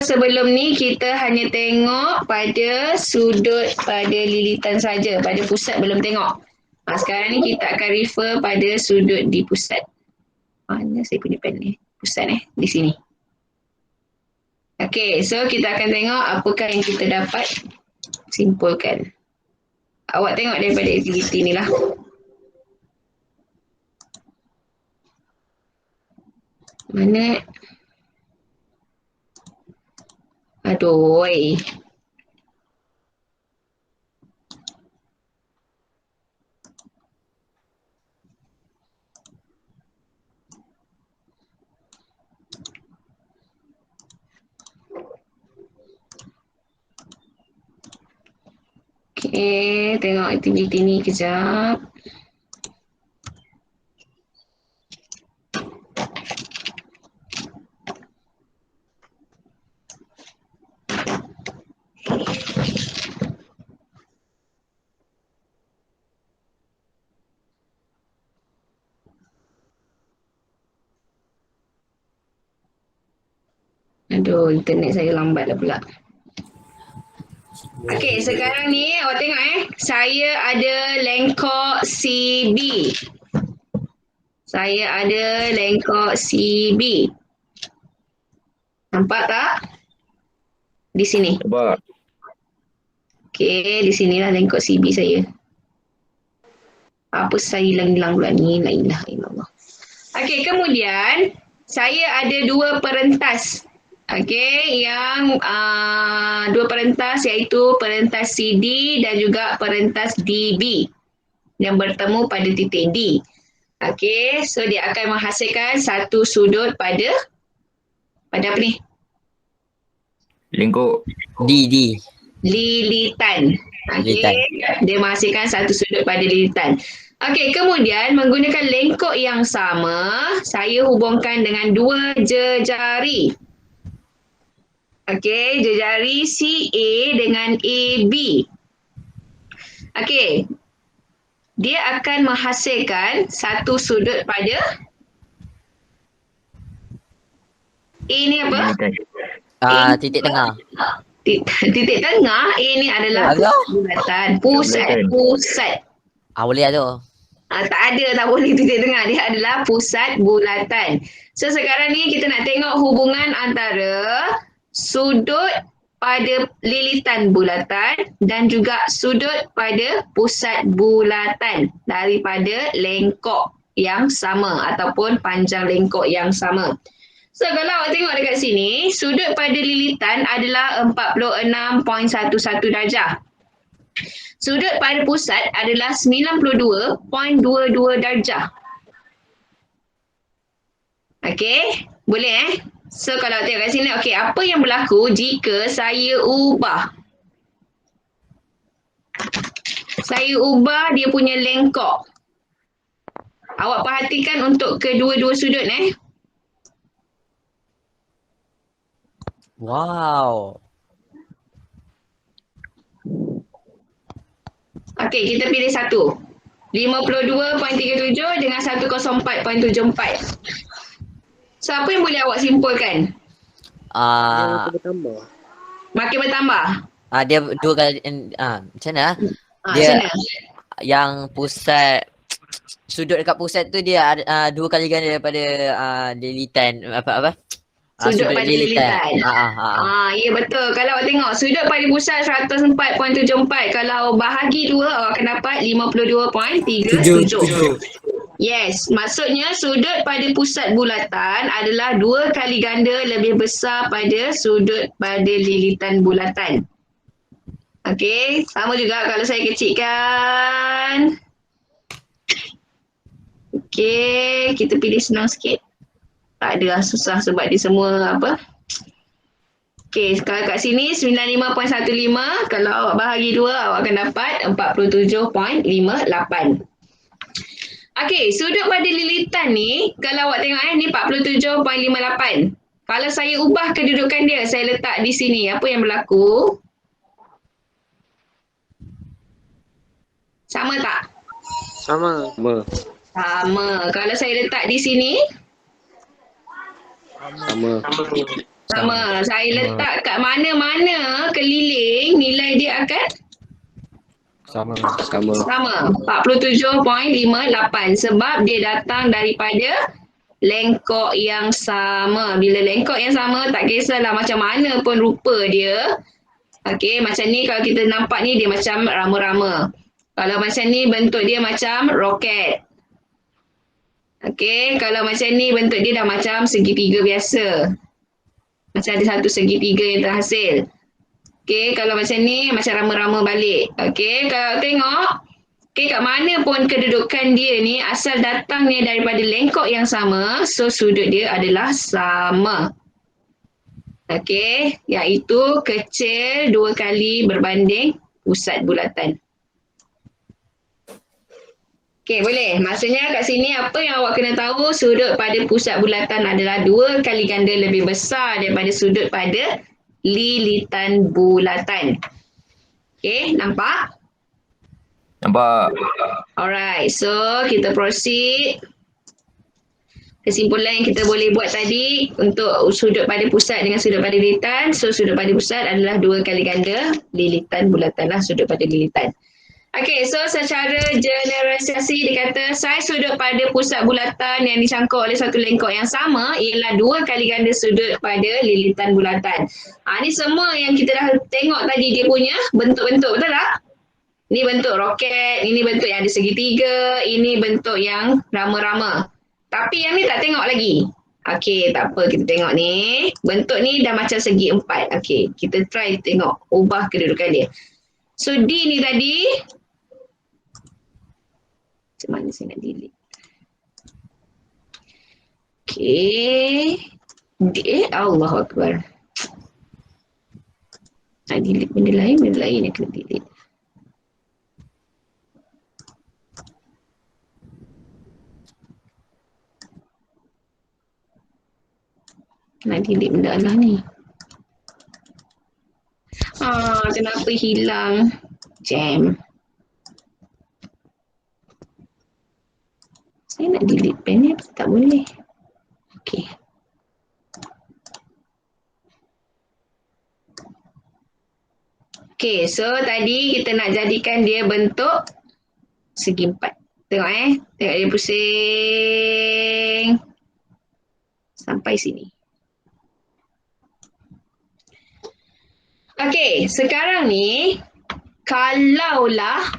sebelum ni kita hanya tengok pada sudut pada lilitan saja, pada pusat belum tengok. Sekarang ni kita akan refer pada sudut di pusat. Mana saya punya pen ni? Pusat di sini. Okey, so kita akan tengok apakah yang kita dapat simpulkan. Awak tengok daripada aktiviti ni lah. Mana? Aduh. Okey, tengok aktiviti ni kejap. Aduh, internet saya lambat lah pula. Okey, sekarang ni awak tengok saya ada lengkok CB. Saya ada lengkok CB. Nampak tak? Di sini. Nampak. Okey, di sinilah lengkok CB saya. Apa saya hilang-hilang pula ni? La ilaha illallah. Okey, kemudian saya ada dua perentas. Okey, yang dua perentas iaitu perentas CD dan juga perentas DB yang bertemu pada titik D. Okey, so dia akan menghasilkan satu sudut pada apa ni? Lengkok. D. Lilitan. Okey, dia menghasilkan satu sudut pada lilitan. Okey, kemudian menggunakan lengkok yang sama, saya hubungkan dengan dua jejari. Okey, jejari CA dengan AB. Okey, dia akan menghasilkan satu sudut pada A ni apa? Titik tengah. Titik tengah A ni adalah bulatan. Pusat. Boleh lah tu. Tak ada, tak boleh titik tengah. Dia adalah pusat bulatan. So sekarang ni kita nak tengok hubungan antara sudut pada lilitan bulatan dan juga sudut pada pusat bulatan daripada lengkok yang sama ataupun panjang lengkok yang sama. So kalau awak tengok dekat sini, sudut pada lilitan adalah 46.11 darjah. Sudut pada pusat adalah 92.22 darjah. Okey, boleh So kalau tengok kat sini, okey, apa yang berlaku jika saya ubah? Saya ubah dia punya lengkok. Awak perhatikan untuk kedua-dua sudut Wow. Okey, kita pilih satu. 52.37 dengan 104.74. So, apa yang boleh awak simpulkan? Makin bertambah. Dia dua kali, macam mana? Dia Yang pusat, sudut dekat pusat tu dia dua kali ganda daripada lilitan, apa? Sudut pada lilitan. Ya betul. Kalau awak tengok sudut pada pusat 104.74. Kalau bahagi dua awak akan dapat 52.37. Yes, maksudnya sudut pada pusat bulatan adalah dua kali ganda lebih besar pada sudut pada lilitan bulatan. Okey, sama juga kalau saya kecilkan. Okey, kita pilih senang sikit. Tak ada susah sebab dia semua apa. Okey, kalau kat sini 95.15, kalau awak bahagi dua awak akan dapat 47.58. Okey, sudut pada lilitan ni, kalau awak tengok ni 47.58. Kalau saya ubah kedudukan dia, saya letak di sini, apa yang berlaku? Sama tak? Sama. Sama. Kalau saya letak di sini? Sama. Sama. Saya letak kat mana-mana keliling, nilai dia akan Sama. sama. 47.58 sebab dia datang daripada lengkok yang sama. Bila lengkok yang sama, tak kisahlah macam mana pun rupa dia. Okey, macam ni kalau kita nampak ni dia macam rama-rama. Kalau macam ni bentuk dia macam roket. Okey, kalau macam ni bentuk dia dah macam segitiga biasa. Macam ada satu segitiga yang terhasil. Okey, kalau macam ni macam rama-rama balik. Okey, kalau tengok, okey kat mana pun kedudukan dia ni asal datangnya daripada lengkok yang sama, so sudut dia adalah sama. Okey, iaitu kecil 2 kali berbanding pusat bulatan. Okey, boleh. Maksudnya kat sini apa yang awak kena tahu, sudut pada pusat bulatan adalah 2 kali ganda lebih besar daripada sudut pada lilitan bulatan. Okey, nampak? Nampak? Alright, so kita proceed. Kesimpulan yang kita boleh buat tadi untuk sudut pada pusat dengan sudut pada lilitan. So, sudut pada pusat adalah 2 kali ganda lilitan bulatan lah sudut pada lilitan. Okey, so secara generalisasi dikata saiz sudut pada pusat bulatan yang dicangkuk oleh satu lengkok yang sama ialah 2 kali ganda sudut pada lilitan bulatan. Ni semua yang kita dah tengok tadi dia punya bentuk-bentuk, betul tak? Ini bentuk roket, ini bentuk yang ada segitiga, ini bentuk yang rama-rama. Tapi yang ni tak tengok lagi. Okey, tak apa, kita tengok ni. Bentuk ni dah macam segi 4. Okey, kita try tengok, ubah kedudukan dia. So D ni tadi, macam mana saya nak delete? Okey. D, Allahu Akbar. Nak delete benda lain yang kena delete. Nak delete benda Allah ni. Kenapa hilang? Jam. Saya nak delete pen ni, tak boleh. Okey. Okey, so tadi kita nak jadikan dia bentuk segi 4. Tengok tengok dia pusing. Sampai sini. Okey, sekarang ni kalaulah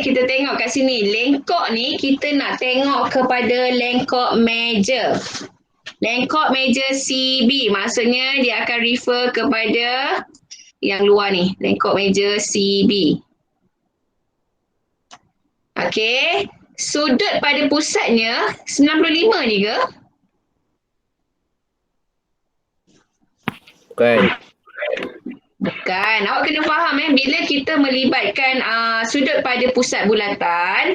kita tengok kat sini lengkok ni kita nak tengok kepada lengkok meja. Lengkok meja CB maksudnya dia akan refer kepada yang luar ni, lengkok meja CB. Okey, sudut pada pusatnya 95 ni ke? Bukan. Bukan. Awak kena faham bila kita melibatkan sudut pada pusat bulatan,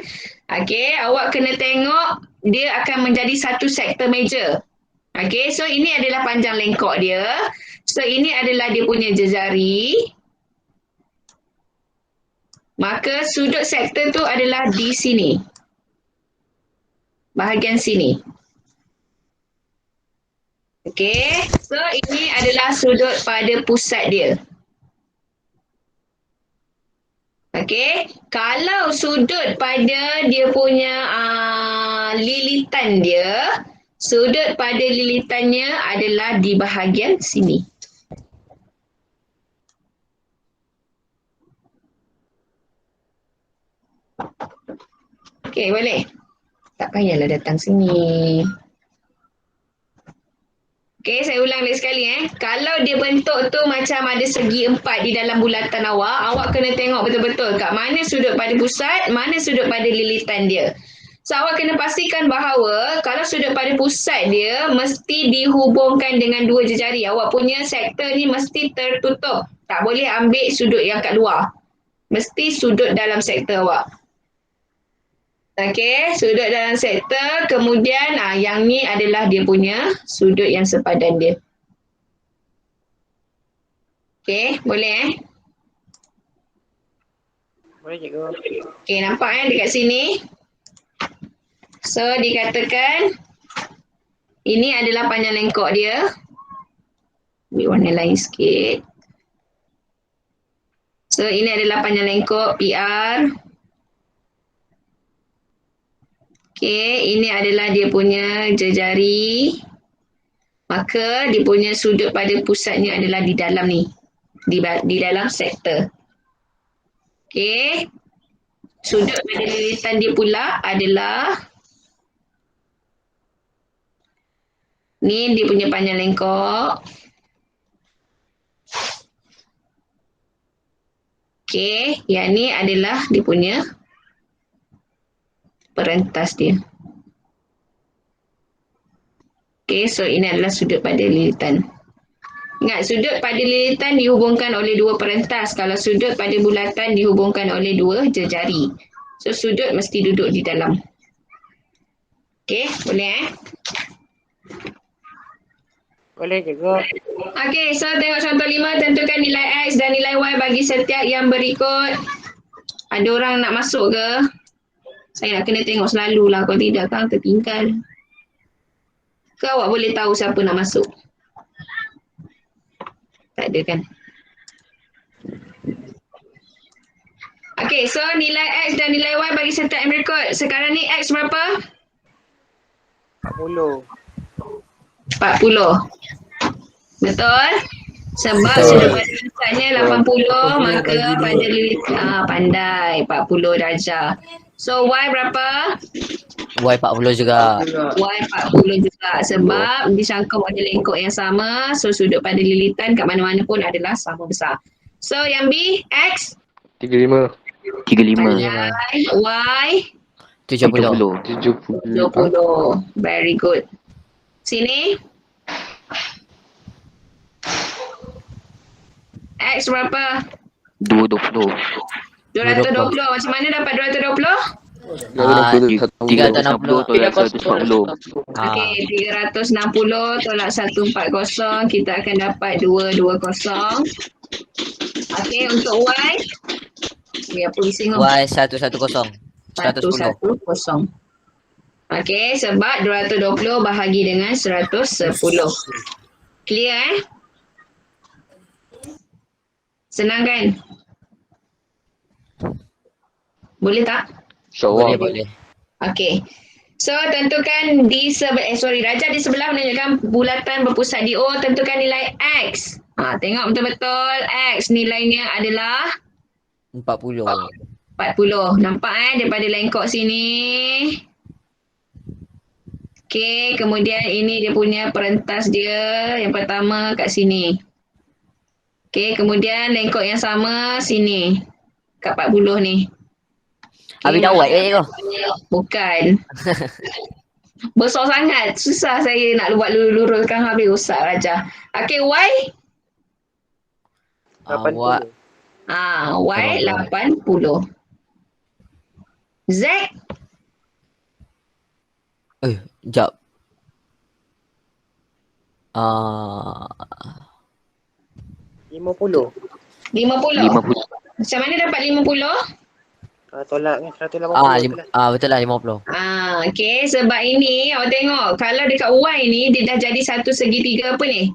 awak kena tengok dia akan menjadi satu sektor meja. So ini adalah panjang lengkok dia. So ini adalah dia punya jejari. Maka sudut sektor tu adalah di sini. Bahagian sini. So ini adalah sudut pada pusat dia. Kalau sudut pada dia punya lilitan dia, sudut pada lilitannya adalah di bahagian sini. Boleh? Tak payahlah datang sini. Saya ulang lagi sekali Kalau dia bentuk tu macam ada segi 4 di dalam bulatan awak kena tengok betul-betul kat mana sudut pada pusat, mana sudut pada lilitan dia. So awak kena pastikan bahawa kalau sudut pada pusat dia mesti dihubungkan dengan 2 jejari. Awak punya sektor ni mesti tertutup. Tak boleh ambil sudut yang kat luar. Mesti sudut dalam sektor awak. Sudut dalam sektor, kemudian yang ni adalah dia punya sudut yang sepadan dia. Boleh Boleh cikgu. Nampak dekat sini. So dikatakan ini adalah panjang lengkok dia. Ambil warna lain sikit. So ini adalah panjang lengkok PR. Okey, ini adalah dia punya jari. Maka dia punya sudut pada pusatnya adalah di dalam ni. Di dalam sektor. Okey. Sudut pada lilitan dia pula adalah ni dia punya panjang lengkok. Okey, yang ni adalah dia punya perentas dia. Okey, so ini adalah sudut pada lilitan. Ingat, sudut pada lilitan dihubungkan oleh dua perentas. Kalau sudut pada bulatan dihubungkan oleh dua jejari. So, sudut mesti duduk di dalam. Okey, boleh Boleh cikgu. Okey, so tengok contoh 5. Tentukan nilai X dan nilai Y bagi setiap yang berikut. Ada orang nak masuk ke? Saya nak kena tengok selalu lah. Kalau tidak kan tertinggal. Ke awak boleh tahu siapa nak masuk? Tak ada kan? Okey, so nilai X dan nilai Y bagi setiap yang berikut. Sekarang ni X berapa? 40. 40. Betul? Sebab Betul. sudut pada pusatnya 80, maka pada pandai 40 darjah. So Y berapa? Y 40 juga. Y 40 juga sebab disangkut oleh lengkok yang sama. So sudut pada lilitan kat mana-mana pun adalah sama besar. So yang B, X 35. 35. Y 70. 70. Very good. Sini. X berapa? 220. 220. Macam mana dapat 220? 360 tolak 140. Okey, 360 tolak 140. Kita akan dapat 220. Okey, untuk Y. Biar pusing. Y 110. 110. Okey, sebab 220 bahagi dengan 110. Clear Senang kan? Boleh tak? Boleh, boleh. Okey. So tentukan di Raja di sebelah menunjukkan bulatan berpusat di O. Tentukan nilai X. Tengok betul-betul X nilainya adalah 40. 40. Nampak daripada lengkok sini. Okey, kemudian ini dia punya perentas dia. Yang pertama kat sini. Okey, kemudian lengkok yang sama sini. Kat 40 ni. Habis dah buat ke cikgu? Bukan. Besar sangat. Susah saya nak buat luruskan habis rosak Raja. Okey, Y. Y 80. Z. Sekejap. 50. 50. Macam mana dapat 50? Tolak dengan 180. Betul lah 50. Okey, sebab ini awak tengok kalau dekat Y ni dia dah jadi satu segitiga apa ni?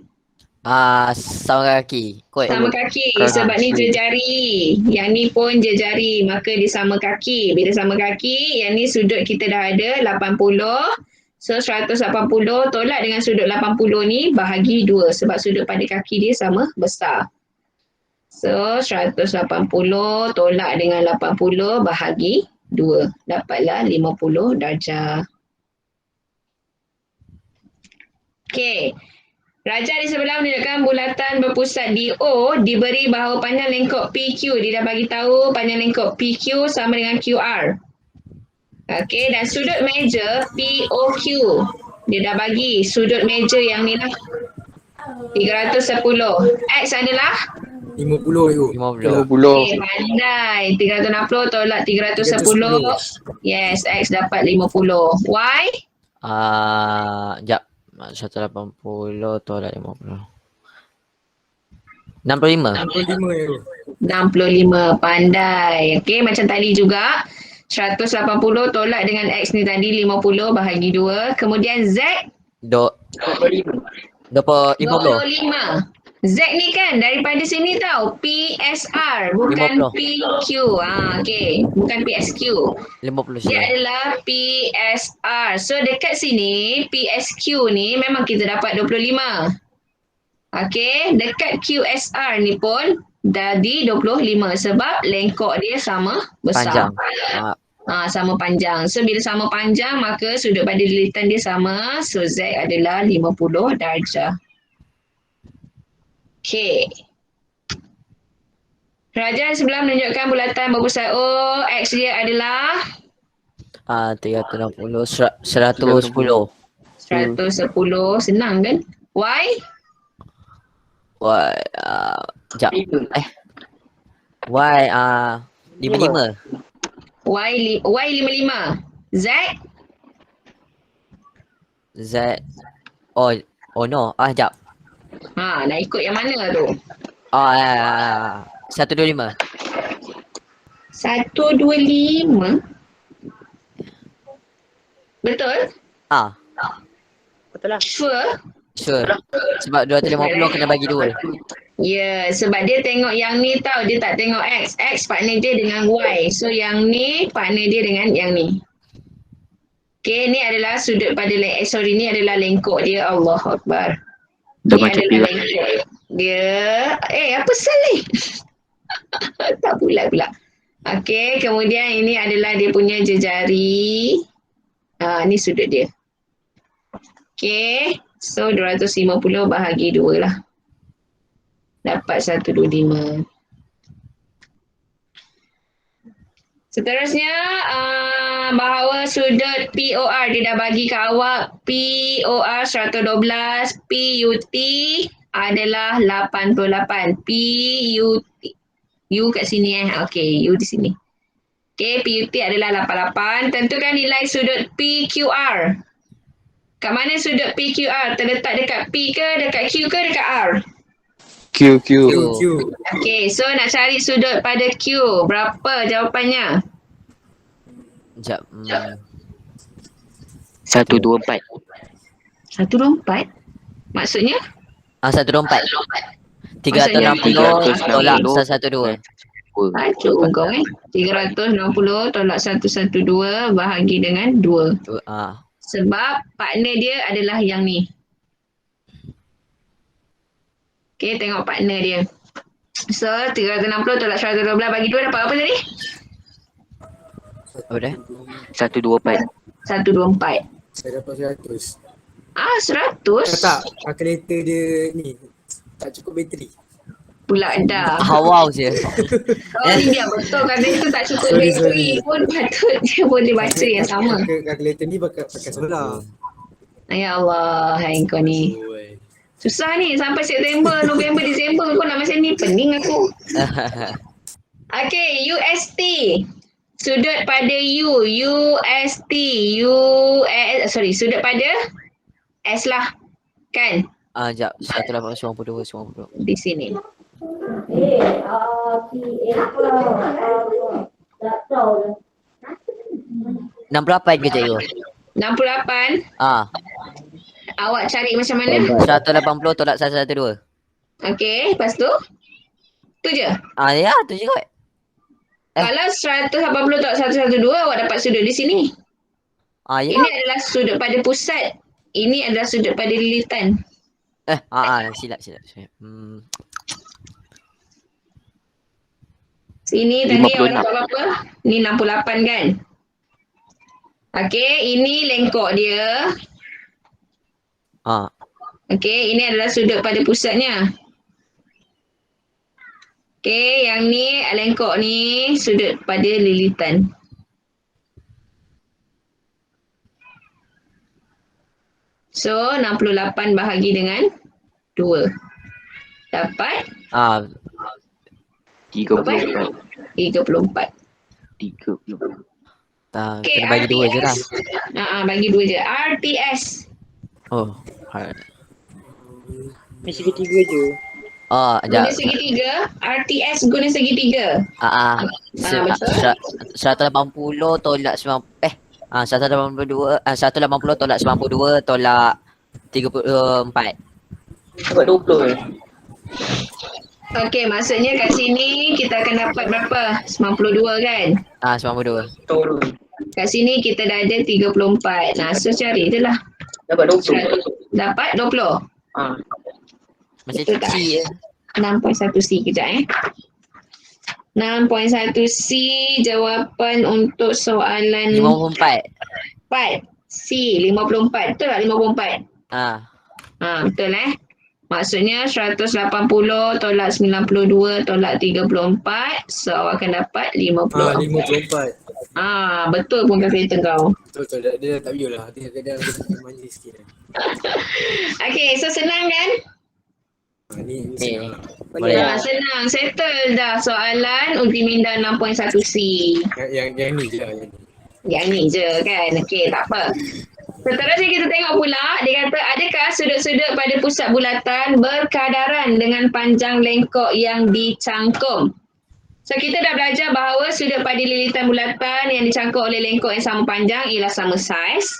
Sama kaki. Kot. Sama kaki sebab ni jejari. Yang ni pun jejari, maka dia sama kaki. Bila sama kaki, yang ni sudut kita dah ada 80. So 180 tolak dengan sudut 80 ni bahagi 2 sebab sudut pada kaki dia sama besar. So 180 tolak dengan 80 bahagi 2. Dapatlah 50 darjah. Okey. Raja di sebelah menunjukkan bulatan berpusat di O diberi bahawa panjang lengkok PQ. Dia dah bagi tahu panjang lengkok PQ sama dengan QR. Okey, dan sudut meja POQ. Dia dah bagi sudut meja yang ni lah. 310. X adalah 50 cikgu. 50. okey, pandai. 360 tolak 310. Yes, X dapat 50. Y? Sekejap. 180 tolak 50. 65. 65 cikgu. 65. Pandai. Okey, macam tadi juga. 180 tolak dengan X ni tadi 50 bahagi 2. Kemudian Z? 25. 25. Z ni kan daripada sini tau. PSR bukan 50. PQ. Okey. Bukan PSQ. 50 Dia je. adalah PSR. So dekat sini PSQ ni memang kita dapat 25. Okey, dekat QSR ni pun jadi 25 sebab lengkok dia sama besar. Panjang. Sama panjang. So bila sama panjang maka sudut pada lilitan dia sama. So Z adalah 50 darjah. Okey. Raja sebelah menunjukkan bulatan berpusat O. X dia adalah 360, 110. 110. Senang kan? Y? Why, sekejap. Why, 55. Y 55. Z? Z. Oh no. Sekejap. Nak ikut yang mana tu? 125. 125? Betul? Betul lah. Sure? Sure. Sebab 250 kena bagi 2. Ya, sebab dia tengok yang ni tau. Dia tak tengok X. X partner dia dengan Y. So yang ni partner dia dengan yang ni. Okay, ni adalah sudut pada ni adalah lengkok dia. Allah Akbar. Dah Ni macam adalah pilar. lengkok dia. Apa salah? Tak bulat pula. Okay, kemudian ini adalah dia punya jejari. Ni sudut dia. Okay, so 250 bahagi 2 lah. Dapat 125. Seterusnya, bahawa sudut POR dia dah bagi ke awak. POR 112, PUT adalah 88. PUT. U kat sini Okey, U di sini. Okey, PUT adalah 88. Tentukan nilai sudut PQR. Kat mana sudut PQR? Terletak dekat P ke, dekat Q ke, dekat R? Q. Q. Okey, so nak cari sudut pada Q. Berapa jawapannya? Sekejap. 124. 124? Maksudnya? 124. 360 tolak 112. Acuk kau 360 tolak 112 bahagi dengan 2. Sebab partner dia adalah yang ni. Okey, tengok partner dia. So, 360 tolak 112 bagi 2 dapat apa tadi? Apa dah? 124. 124. Saya dapat 100. 100? Tak, kalkulator dia ni tak cukup bateri. Pula dah. Wow je. Ni dia betul kan itu tak cukup bateri pun patut dia boleh baca yang sama. Kalkulator ni pakai solar. Ya Allah, hai kau ni. Susah ni sampai September, November, Disember kau nak macam ni. Pening aku. Okay, UST. Sudut pada U. UST. Sudut pada S lah. Kan? Sekejap. 192. Di sini. Enam berapa ke cikgu? 68. Awak cari macam mana? 180 tolak 112. Okey, lepas tu? Tu je? Ya, tu je kot. Kalau 180 tolak 112, awak dapat sudut di sini. Ya. Ini adalah sudut pada pusat. Ini adalah sudut pada lilitan. Silap. Sini tadi awak 56. dapat berapa? Ni 68 kan? Okey, ini lengkok dia. Okey, ini adalah sudut pada pusatnya. Okey, yang ni lengkok ni sudut pada lilitan. So, 68 bahagi dengan 2. Dapat? 34. 34. Kena bagi 2 je lah. Bagi 2 je. RTS. Ni segitiga je. Guna segitiga. RTS guna segitiga. Betul. 180 tolak 180 tolak 92 tolak 34. Dapat 20 ke? Okey, maksudnya kat sini kita akan dapat berapa? 92 kan? 92. Kat sini kita dah ada 34. Nah, so cari je lah. Dapat 20. Dapat 20. Macam Betul tak? C je. 6.1C kejap 6.1C jawapan untuk soalan 54. 4. C 54. Betul tak 54? Ah. Betul Maksudnya 180 tolak 92 tolak 34. So awak akan dapat 54. 54. Betul pun kalkulator kau. Betul. Dia dah tak view lah. Dia kadang manja sikit. Okay, so senang kan? Ni Okay. senang lah. Boleh. Senang. Settle dah soalan Ultiminda 6.1C. Yang ni je lah. Yang ni. Yang ni je kan. Okay, tak apa. Seterusnya kita tengok pula, dia kata adakah sudut-sudut pada pusat bulatan berkadaran dengan panjang lengkok yang dicangkum? So kita dah belajar bahawa sudut pada lilitan bulatan yang dicangkuk oleh lengkok yang sama panjang ialah sama saiz.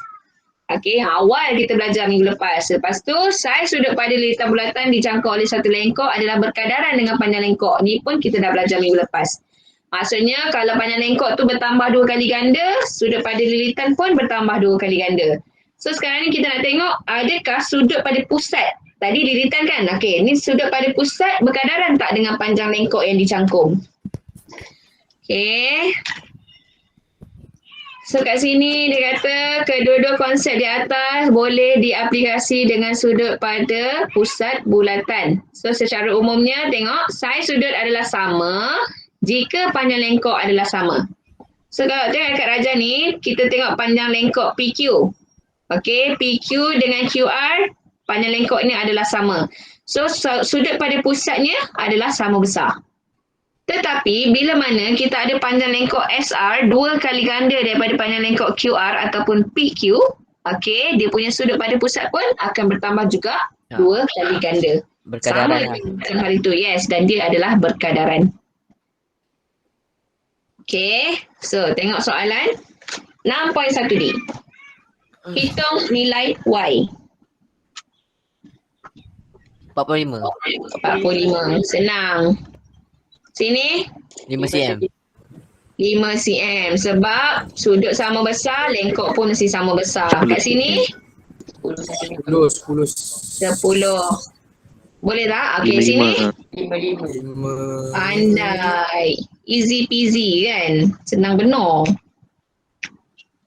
Okey, awal kita belajar minggu lepas. Lepas tu, saiz sudut pada lilitan bulatan dicangkuk oleh satu lengkok adalah berkadaran dengan panjang lengkok. Ni pun kita dah belajar minggu lepas. Maksudnya kalau panjang lengkok tu bertambah 2 kali ganda, sudut pada lilitan pun bertambah 2 kali ganda. So sekarang ni kita nak tengok adakah sudut pada pusat. Tadi lilitan kan? Okey, ni sudut pada pusat berkadaran tak dengan panjang lengkok yang dicangkum? Okey. So kat sini dia kata kedua-dua konsep di atas boleh diaplikasi dengan sudut pada pusat bulatan. So secara umumnya tengok saiz sudut adalah sama jika panjang lengkok adalah sama. So kalau tengok kat Raja ni, kita tengok panjang lengkok PQ. Okey, PQ dengan QR, panjang lengkok ni adalah sama. So sudut pada pusatnya adalah sama besar. Tetapi bila mana kita ada panjang lengkok SR 2 kali ganda daripada panjang lengkok QR ataupun PQ, okey, dia punya sudut pada pusat pun akan bertambah juga 2 kali ganda. Berkadaran. Sama macam hal itu, yes, dan dia adalah berkadaran. Okey, so tengok soalan 6.1D. Hitung nilai Y. 45. 45. Senang. Sini 5 cm. 5 cm. Sebab sudut sama besar, lengkok pun mesti sama besar. Kat sini 10. 10. Boleh tak? Okey, sini 5. pandai. Easy peasy kan? Senang benar.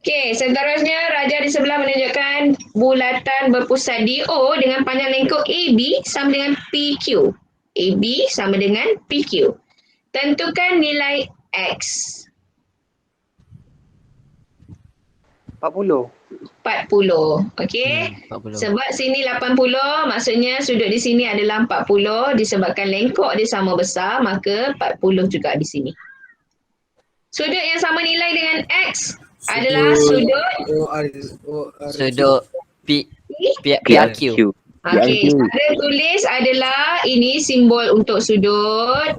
Okey, seterusnya Raja di sebelah menunjukkan bulatan berpusat DO dengan panjang lengkok AB sama dengan PQ. AB sama dengan PQ. Tentukan nilai X. 40. 40. Okey. 40. Sebab sini 80, maksudnya sudut di sini adalah 40. Disebabkan lengkok dia sama besar, maka 40 juga di sini. Sudut yang sama nilai dengan X adalah sudut Sudut PRQ. Okey, cara tulis adalah ini simbol untuk sudut.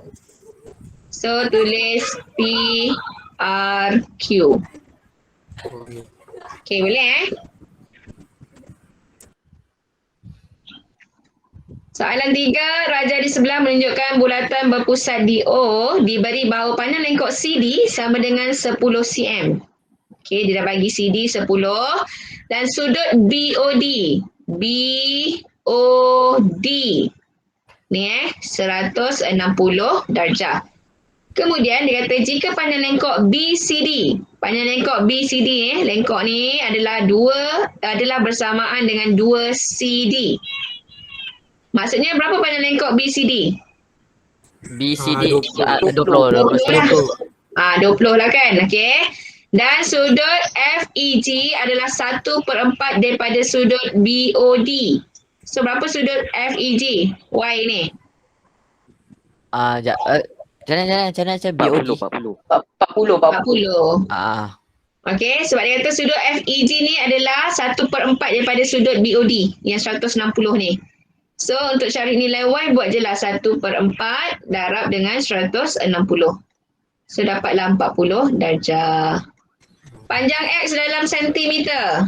So tulis PRQ. Okey, boleh Soalan 3, Raja di sebelah menunjukkan bulatan berpusat DO diberi bahawa panjang lengkok CD sama dengan 10 cm. Okey, dia dah bagi CD 10 dan sudut BOD. BOD. Ni 160 darjah. Kemudian dia kata jika panjang lengkok BCD. Panjang lengkok BCD lengkok ni adalah bersamaan dengan 2 CD. Maksudnya berapa panjang lengkok BCD? BCD 20. 20 lah kan. Okey. Dan sudut FEG adalah 1/4 daripada sudut BOD. So berapa sudut FEG? Y ni. Jangan BOD. 40. Okey, sebab dia kata sudut FEG ni adalah 1/4 daripada sudut BOD yang 160 ni. So untuk cari nilai Y buat je lah 1/4 darab dengan 160. So dapatlah 40 darjah. Panjang X dalam sentimeter.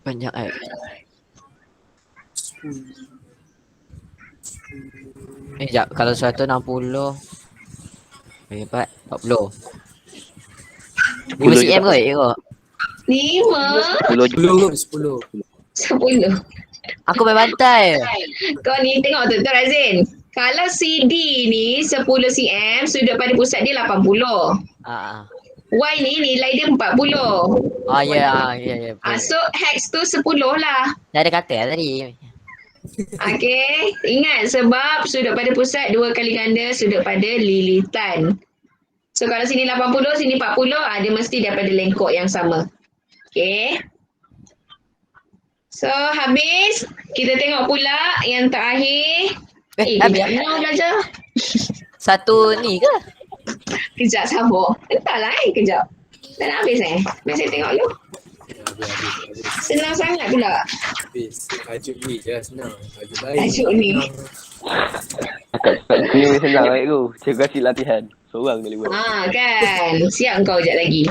Panjang X. Sekejap. Kalau 160. Bagi 4. 40. 5 10 je cm tak? kot ya kot. 5, 10 je. 10 kot, 10. 10. Aku main bantai. Kau ni tengok tu Razin. Kalau CD ni 10 cm, sudut pada pusat dia 80. Ah, Y ni nilai dia 40. ya. So hex tu 10 lah. Dah ada kata lah tadi. Okey. Ingat sebab sudut pada pusat 2 kali ganda sudut pada lilitan. So kalau sini 80, sini 40, dia mesti daripada lengkok yang sama. Okey. So habis, kita tengok pula yang terakhir. Habis. Kejap belajar. Satu ni ke? Kejap sabar. Entahlah kejap. Dah nak habis Mari saya tengok dulu. Habis. Senang sangat pula. Habis. Tajuk ni je senang. Tajuk lain. Tajuk ni. Akak ni senang baik tu. Cikgu kasih latihan. Seorang kali buat. Kan. Siap kau sekejap lagi.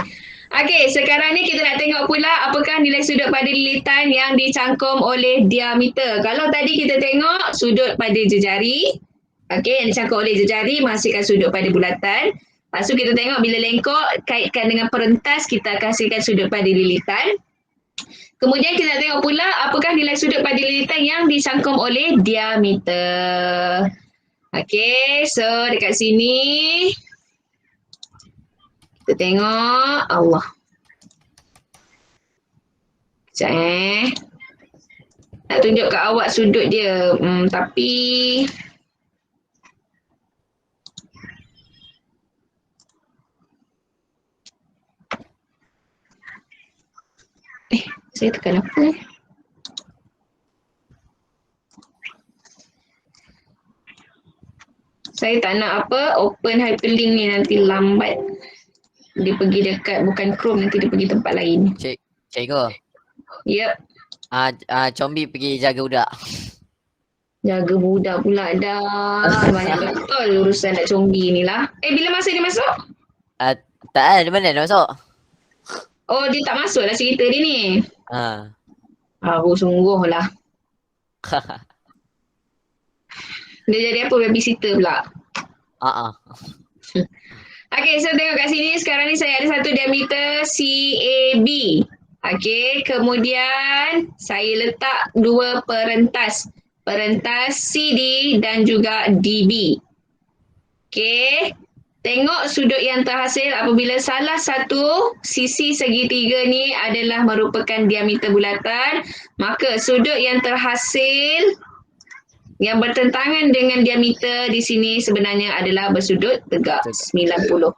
Okey, sekarang ni kita nak tengok pula apakah nilai sudut pada lilitan yang dicangkum oleh diameter. Kalau tadi kita tengok sudut pada jejari, okey, yang dicangkum oleh jejari menghasilkan sudut pada bulatan. Lepas tu kita tengok bila lengkok kaitkan dengan perentas, kita akan hasilkan sudut pada lilitan. Kemudian kita nak tengok pula apakah nilai sudut pada lilitan yang dicangkum oleh diameter. Okey, so dekat sini kita tengok Allah. Sekejap nak tunjuk kat awak sudut dia. Tapi saya tekan apa ni? Saya tak nak open hyperlink ni, nanti lambat. Dia pergi dekat bukan Chrome, nanti dia pergi tempat lain. Cikgu. Yep. Combi pergi jaga budak. Jaga budak pula dah. Banyak betul urusan nak combi ni lah. Bila masa dia masuk? Tak ada mana nak masuk. Oh, dia tak masuk lah cerita dia ni. Sungguh lah. Dia jadi apa? Babysitter pula. Okay, so tengok kat sini. Sekarang ni saya ada satu diameter CAB. Okay, kemudian saya letak 2 perentas. Perentas CD dan juga DB. Okay, tengok sudut yang terhasil apabila salah satu sisi segitiga ni adalah merupakan diameter bulatan, maka sudut yang terhasil yang bertentangan dengan diameter di sini sebenarnya adalah bersudut tegak 90.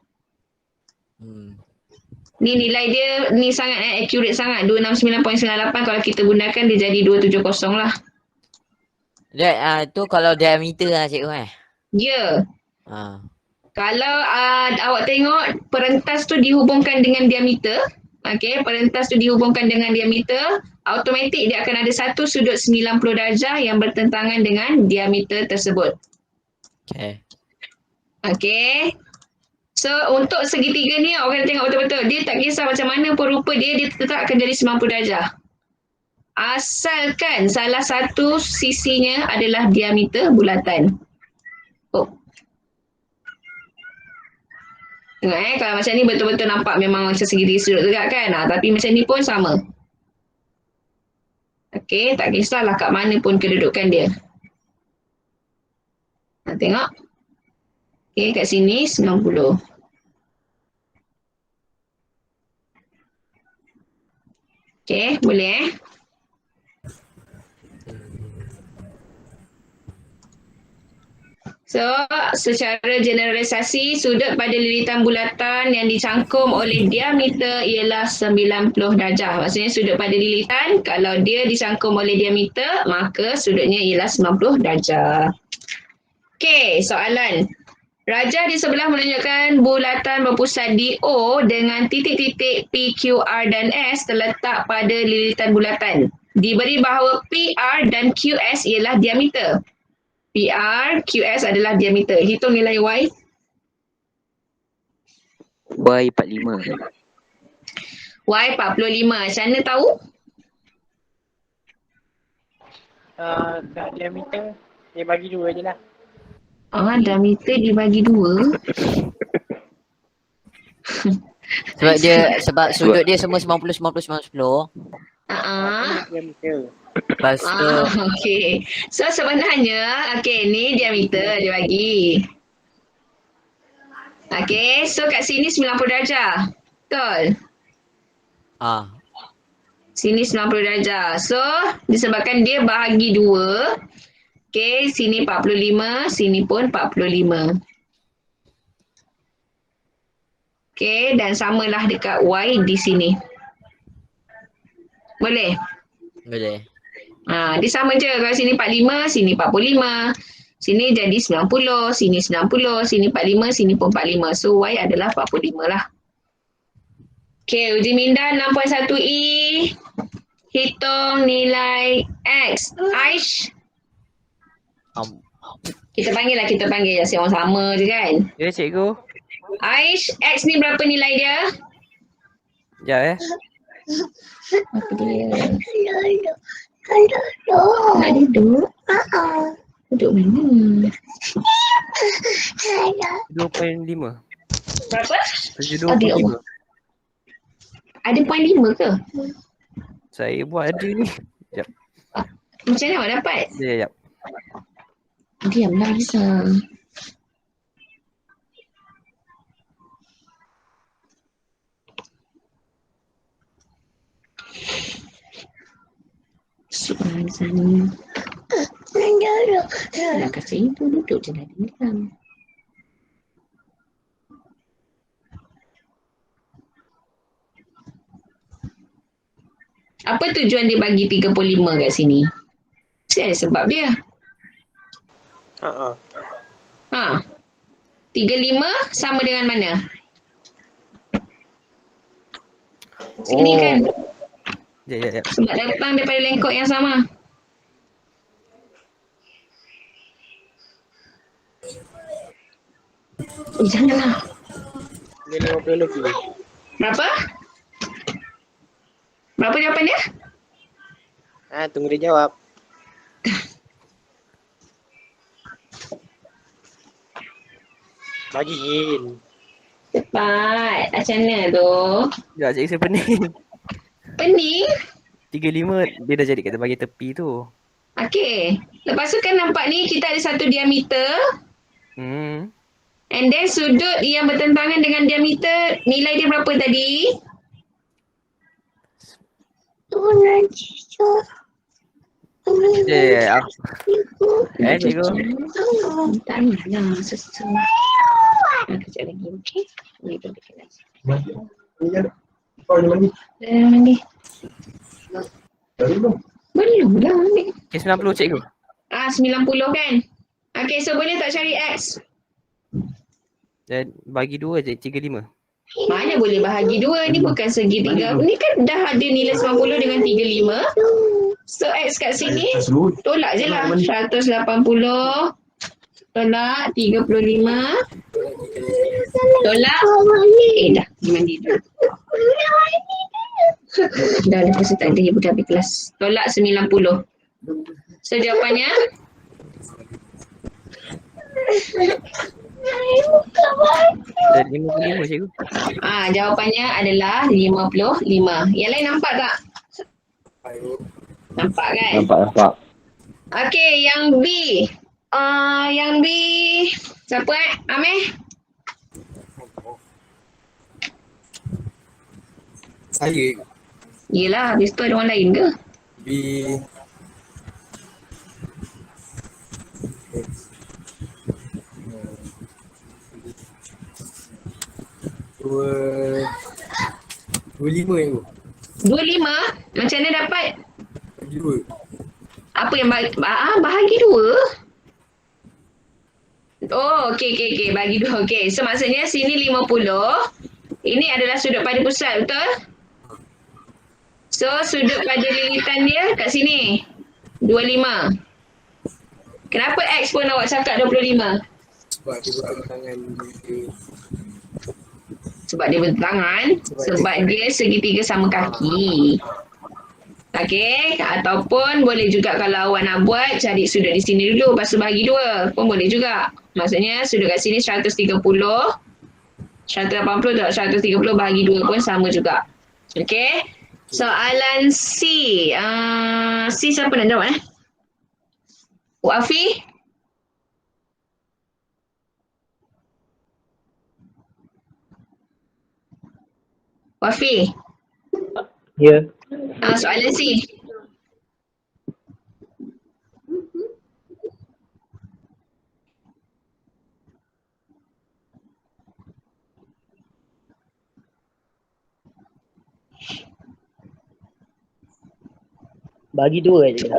Ni nilai dia ni sangat accurate sangat, 269.98. Kalau kita gunakan dia jadi 270 lah. Dia tu kalau diameter lah cikgu Ya. Kalau awak tengok perentas tu dihubungkan dengan diameter, okey, perentas tu dihubungkan dengan diameter, automatik dia akan ada satu sudut 90 darjah yang bertentangan dengan diameter tersebut. Okey. So untuk segitiga ni awak kena tengok betul-betul. Dia tak kisah macam mana pun rupa dia tetap akan jadi 90 darjah. Asalkan salah satu sisinya adalah diameter bulatan. Tengok kalau macam ni betul-betul nampak memang macam segitiga sudut tegak kan. Tapi macam ni pun sama. Okey, tak kisahlah kat mana pun kedudukan dia. Tengok. Okey, kat sini 90. Okey, boleh So, secara generalisasi, sudut pada lilitan bulatan yang dicangkum oleh diameter ialah 90 darjah. Maksudnya sudut pada lilitan, kalau dia dicangkum oleh diameter, maka sudutnya ialah 90 darjah. Okey, soalan. Rajah di sebelah menunjukkan bulatan berpusat di O dengan titik-titik P, Q, R dan S terletak pada lilitan bulatan. Diberi bahawa PR dan QS ialah diameter. PR, QS adalah diameter. Hitung nilai Y. Y 45. Y 45. Macam mana tahu? Dah diameter, dia bagi 2 je lah. Diameter dibagi 2. Sebab sudut dia semua 90 90 90. Lepas tu Okey. So sebenarnya, ni diameter dia bagi. Okey, so kat sini 90 darjah. Betul? Sini 90 darjah. So, disebabkan dia bahagi 2. Okey, sini 45, sini pun 45. Okey, dan samalah dekat Y di sini. Boleh? boleh. Dia sama je. Kalau sini 45, sini 45. Sini jadi 90, sini 90, sini 45, sini pun 45. So, Y adalah 45 lah. Okey, uji minda 6.1E. Hitung nilai X. Aish. Kita panggil je. Orang sama je kan. Ya, cikgu. Aish, X ni berapa nilai dia? Sekejap Apa dia? Nak duduk? Duduk mana? 2.5. Berapa? 72.5. Ada 0.5 ke? Saya buat ada ni. Sekejap. Macam mana awak dapat? Sekejap. Diamlah Lisa. Soalan sana. Nak kasi itu duduk je dah diam. Apa tujuan dia bagi 35 kat sini? Mesti ada sebab dia. 35 sama dengan mana? Sini kan? Sekejap. Sebab datang daripada lengkok yang sama. Janganlah. Dia 50 lebih. Berapa? Berapa jawapan dia? Tunggu dia jawab. Bagiin. Cepat. Macam mana tu? Sekejap, cikgu saya pening. Pening? 35 dia dah jadi kata bagi tepi tu. Okey. Lepas tu kan nampak ni kita ada satu diameter. And then sudut yang bertentangan dengan diameter, nilai dia berapa tadi? Cikgu. Tak nak susu. Kejap lagi, okey? Ni tu bikin lagi. Mandi. Belum lah mandi. Okay, 90 cikgu. 90 kan? Okey, so boleh tak cari X? Dan bagi 2 je, 35. Mana boleh bahagi 2? Ni bukan segi 3. Ni kan dah ada nilai 90 dengan 35. So X kat sini, tolak je lah. 180. Tolak 35. Tolak. Dah, pergi mandi dulu. Dah lepas tu tak ada, ibu dah habis kelas. Tolak 90. So jawapannya? Dan 55 cikgu. Jawapannya adalah 55. Yang lain nampak tak? Nampak kan? Nampak. Okey, yang B. Yang B, siapa Ameh? Saya Yelah, habis tu ada orang lain ke? B. Dua lima tu. 25? Macam mana dapat? Bagi dua. Apa yang bahagi 2? Oh, okey. Bagi 2. Okey. So, maksudnya sini 50. Ini adalah sudut pada pusat, betul? So, sudut pada lilitan dia kat sini. 25. Kenapa X pun awak cakap 25? Sebab dia bertentangan dia. Sebab dia bertentangan. Sebab dia segitiga sama kaki. Okey, ataupun boleh juga kalau awak nak buat, cari sudut di sini dulu, lepas tu bahagi 2 pun boleh juga. Maksudnya sudut kat sini 130, 180 tak 130 bahagi 2 pun sama juga. Okey. Soalan C. C siapa nak jawab Wafi? Wafi. Ya. Soalan C. Bagi 2 je.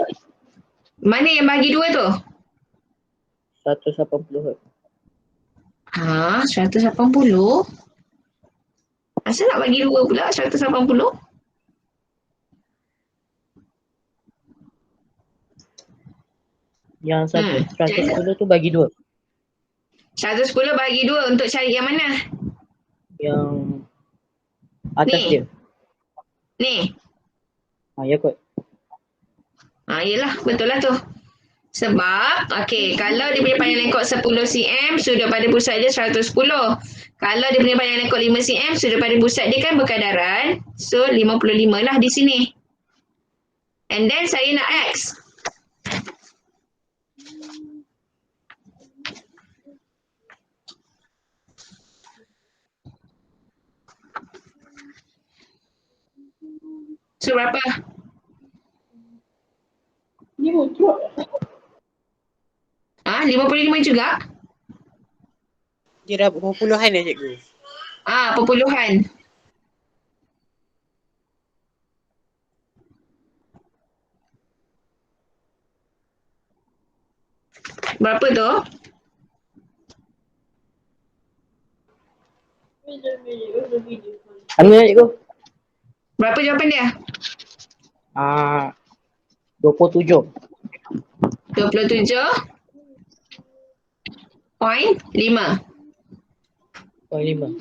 Mana yang bagi 2 tu? 180 Hz. 180? Asal nak bagi 2 pula 180? Yang satu, Hmm. 110 tu bagi 2. 110 bagi 2 untuk cari yang mana? Yang atas Ni. dia. Ni. Ya kot. Yelah, betul lah tu. Sebab, okey, kalau dia punya panjang lengkok 10 cm, sudut pada pusat dia 110. Kalau dia punya panjang lengkok 5 cm, sudut pada pusat dia kan berkadaran. So, 55 lah di sini. And then, saya nak X. So, berapa? 55 juga? Dia dah perpuluhan ya cikgu. Perpuluhan. Berapa tu? Mana cikgu? Berapa jawapan dia? 27. 27.5. 5. 55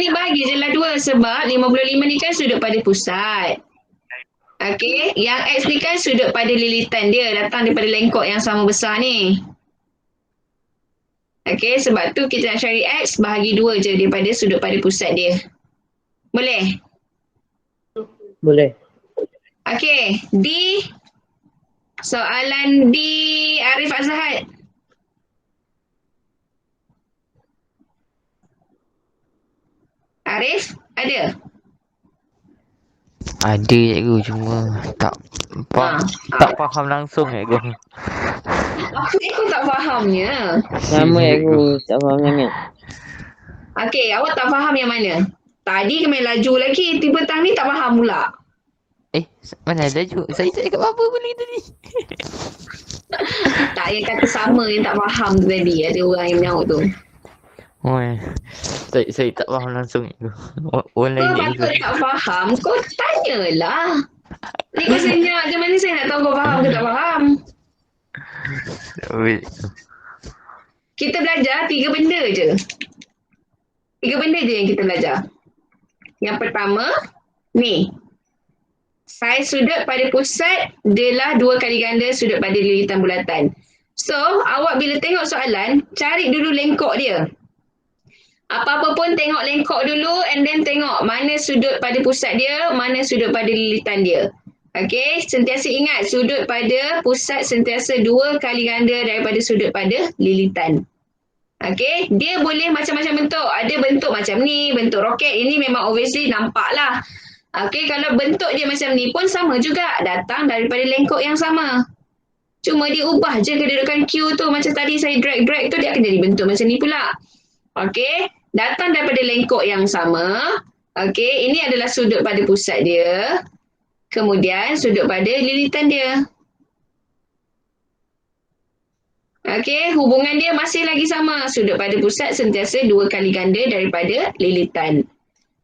ni bagi je lah 2 sebab 55 ni kan sudut pada pusat. Okey, yang X ni kan sudut pada lilitan dia, datang daripada lengkok yang sama besar ni. Okey, sebab tu kita nak cari X, bahagi 2 je daripada sudut pada pusat dia. Boleh? Boleh. Okey, D. Soalan D, Arif Azhar. Arif, ada? Ada cikgu, cuma tak tak faham langsung cikgu. Apa kau tak fahamnya? Sama cikgu, tak faham sangat. Okey, awak tak faham yang mana? Tadi kami laju lagi, tiba tang ni tak faham pula. Mana ada ju? Saya tak cakap apa-apa pun lagi tadi. Tak, yang kata sama yang tak faham tu tadi. Ada orang yang menyaut tu. Saya tak faham langsung cikgu. Orang lain Kau cikgu. patut tak faham, kau tanyalah. Ni kau senyap je, mana saya nak tahu kau faham ke tak faham. Kita belajar 3 benda je. 3 benda je yang kita belajar. Yang pertama, ni. Saiz sudut pada pusat adalah 2 kali ganda sudut pada lilitan bulatan. So, awak bila tengok soalan, cari dulu lengkok dia. Apa-apa pun tengok lengkok dulu and then tengok mana sudut pada pusat dia, mana sudut pada lilitan dia. Okey, sentiasa ingat sudut pada pusat sentiasa 2 kali ganda daripada sudut pada lilitan. Okey, dia boleh macam-macam bentuk. Ada bentuk macam ni, bentuk roket. Ini memang obviously nampak lah. Okey, kalau bentuk dia macam ni pun sama juga. Datang daripada lengkok yang sama. Cuma dia ubah je kedudukan Q tu. Macam tadi saya drag-drag tu, dia akan jadi bentuk macam ni pula. Okey, datang daripada lengkok yang sama. Okey, ini adalah sudut pada pusat dia. Kemudian sudut pada lilitan dia. Okey, hubungan dia masih lagi sama. Sudut pada pusat sentiasa 2 kali ganda daripada lilitan.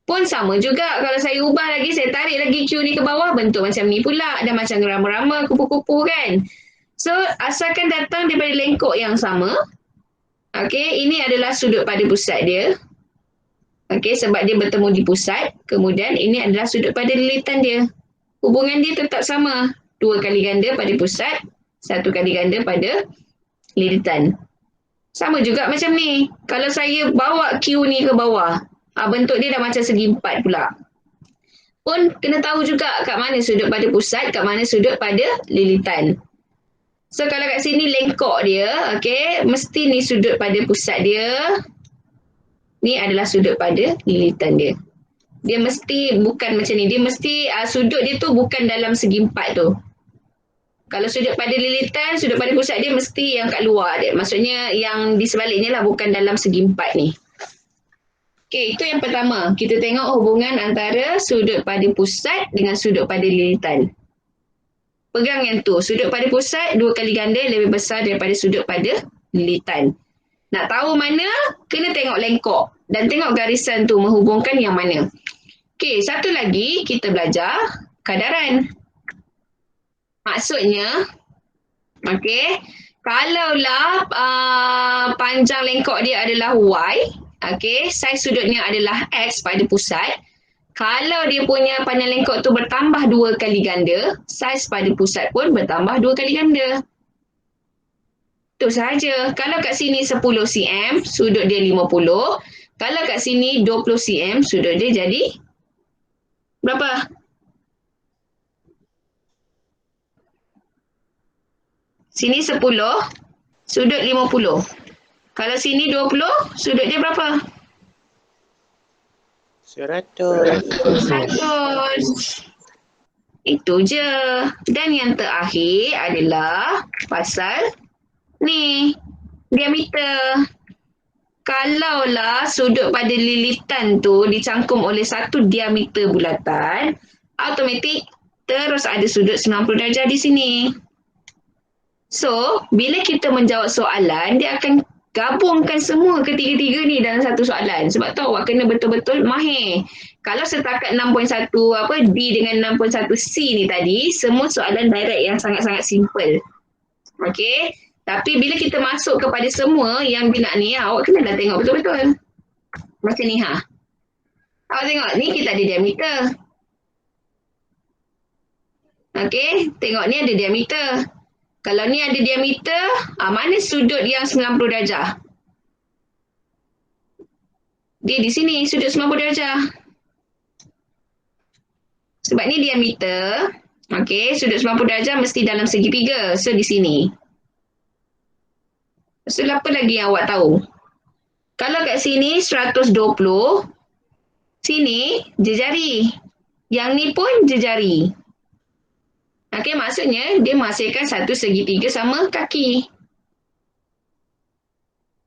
Pun sama juga. Kalau saya ubah lagi, saya tarik lagi Q ni ke bawah, bentuk macam ni pula. Dan macam rama-rama, kupu-kupu kan. So, asalkan datang daripada lengkok yang sama. Okey, ini adalah sudut pada pusat dia. Okey, sebab dia bertemu di pusat. Kemudian, ini adalah sudut pada lilitan dia. hubungan dia tetap sama. 2 kali ganda pada pusat, 1 kali ganda pada lilitan. Sama juga macam ni. Kalau saya bawa Q ni ke bawah, bentuk dia dah macam segi 4 pula. Pun kena tahu juga kat mana sudut pada pusat, kat mana sudut pada lilitan. So kalau kat sini lengkok dia, okey, mesti ni sudut pada pusat dia. Ni adalah sudut pada lilitan dia. Dia mesti bukan macam ni. Dia mesti sudut dia tu bukan dalam segi 4 tu. Kalau sudut pada lilitan, sudut pada pusat dia mesti yang kat luar dia. Maksudnya yang di sebaliknya lah, bukan dalam segi 4 ni. Okey, itu yang pertama. Kita tengok hubungan antara sudut pada pusat dengan sudut pada lilitan. Pegang yang tu. Sudut pada pusat 2 kali ganda lebih besar daripada sudut pada lilitan. Nak tahu mana, kena tengok lengkok. Dan tengok garisan tu menghubungkan yang mana. Okey, satu lagi kita belajar kadaran. Maksudnya, okey, kalaulah panjang lengkok dia adalah Y, okey, saiz sudutnya adalah X pada pusat. Kalau dia punya panjang lengkok tu bertambah 2 kali ganda, saiz pada pusat pun bertambah 2 kali ganda. Itu sahaja. Kalau kat sini 10 cm, sudut dia 50. Kalau kat sini 20 cm, sudut dia jadi berapa? Sini 10, sudut 50. Kalau sini 20, sudut dia berapa? 100. 100. Itu je. Dan yang terakhir adalah pasal ni, diameter. Kalaulah sudut pada lilitan tu dicangkum oleh satu diameter bulatan, automatik terus ada sudut 90 darjah di sini. So, bila kita menjawab soalan, dia akan gabungkan semua ketiga-tiga ni dalam satu soalan. Sebab tu awak kena betul-betul mahir. Kalau setakat 6.1 D dengan 6.1 C ni tadi, semua soalan direct yang sangat-sangat simple. Okey? Tapi bila kita masuk kepada semua yang bina ni, awak kena dah tengok betul-betul. Macam ni Awak tengok, ni kita ada diameter. Okey? Tengok ni ada diameter. Kalau ni ada diameter, mana sudut yang 90 darjah? Dia di sini, sudut 90 darjah. Sebab ni diameter. Okey, sudut 90 darjah mesti dalam segitiga. So, di sini. So, apa lagi yang awak tahu? Kalau kat sini 120, sini jejari. Yang ni pun jejari. Okey, maksudnya dia menghasilkan satu segitiga sama kaki.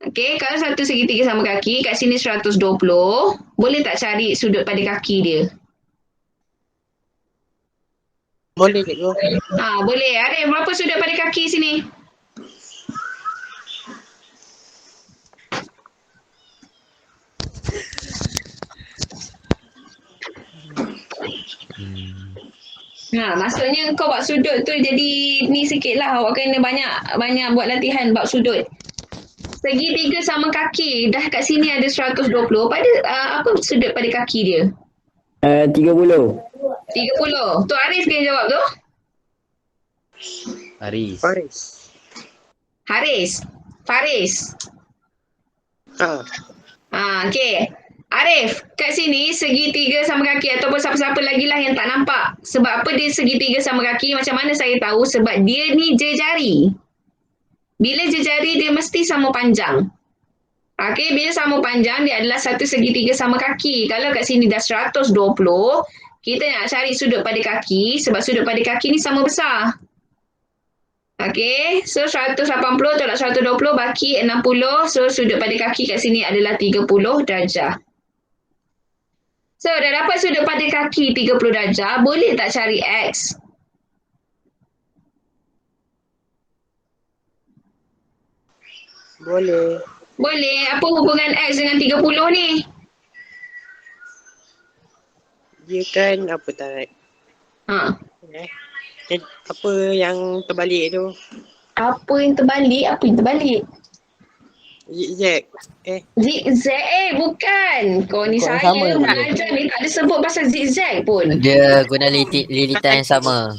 Okey, kalau satu segitiga sama kaki, kat sini 120, boleh tak cari sudut pada kaki dia? Boleh cikgu. Boleh. Arif, berapa sudut pada kaki sini? Maksudnya kau buat sudut tu jadi ni sikit lah. Awak kena banyak buat latihan buat sudut. Segitiga sama kaki. Dah kat sini ada 120. Pada apa sudut pada kaki dia? 30. 30. Tu Arif kena jawab tu. Haris. Faris. Okey. Arif, kat sini segitiga sama kaki ataupun siapa-siapa lagi lah yang tak nampak. Sebab apa dia segitiga sama kaki? Macam mana saya tahu? Sebab dia ni jejari. Bila jejari dia mesti sama panjang. Okey, bila sama panjang dia adalah satu segitiga sama kaki. Kalau kat sini dah 120, kita nak cari sudut pada kaki sebab sudut pada kaki ni sama besar. Okey, so 180 tolak 120 baki 60. So sudut pada kaki kat sini adalah 30 darjah. So, dah dapat sudut pada kaki 30 darjah, boleh tak cari X? Boleh. Boleh. Apa hubungan X dengan 30 ni? Dia kan apa tak? Apa yang terbalik tu? Apa yang terbalik? Zigzag. Zigzag bukan. Kau ni Kau yang saya sama je. mengajar ni tak ada sebut pasal zigzag pun. Dia guna lilitan yang sama.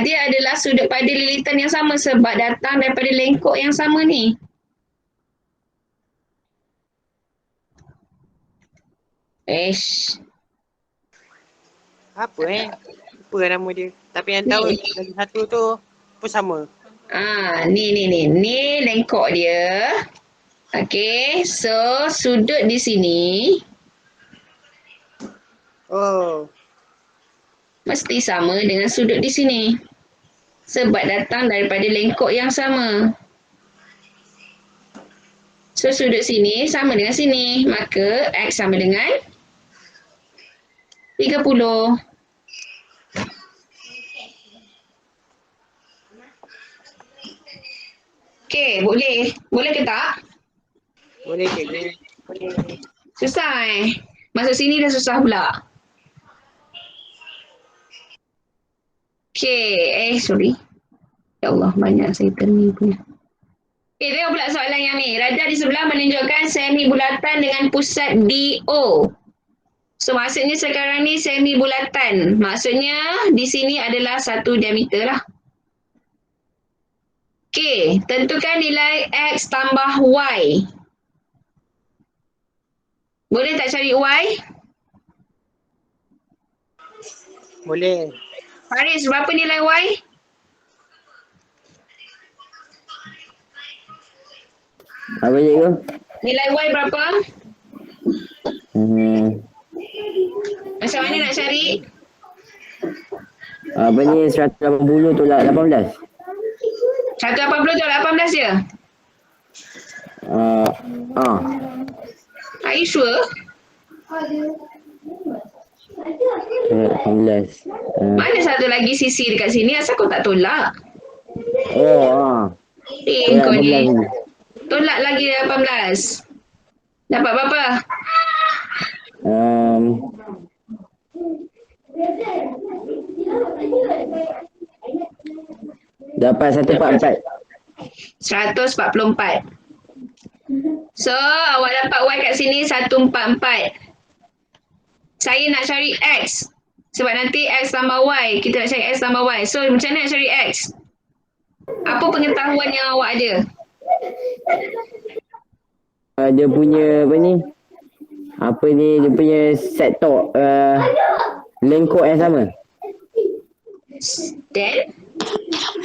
Dia adalah sudut pada lilitan yang sama sebab datang daripada lengkok yang sama ni. Apa Apa nama dia? Tapi yang tahu Ni. lagi satu tu pun sama. Ni lengkok dia. Okay, so sudut di sini Oh. mesti sama dengan sudut di sini. Sebab datang daripada lengkok yang sama. So sudut sini sama dengan sini. Maka X sama dengan 30. Okay, boleh. Boleh ke tak? Boleh ke ni? Susah Masuk sini dah susah pula. Okay, sorry. Ya Allah, banyak saya terni punya. Okay, tengok pula soalan yang ni. Raja di sebelah menunjukkan semi bulatan dengan pusat DO. So, maksudnya sekarang ni semi bulatan. Maksudnya, di sini adalah satu diameter lah. Okay, tentukan nilai X tambah Y. Boleh tak cari Y? Boleh. Faris, berapa nilai Y? Apa cikgu? Nilai Y berapa? Macam mana nak cari? Apa ni 180 tolak 18? 180 tolak 18 je? Are you sure? Tolak 18. Mana satu lagi sisi dekat sini? Asal kau tak tolak? Tolak Kau 18 ni. ni. Tolak lagi 18. Dapat berapa? Dapat 144. 144. So, awak dapat Y kat sini 144. Saya nak cari X. Sebab nanti X tambah Y. Kita nak cari X tambah Y. So, macam mana nak cari X? Apa pengetahuan yang awak ada? Dia punya apa ni? Dia punya set top lengkok yang sama. Dan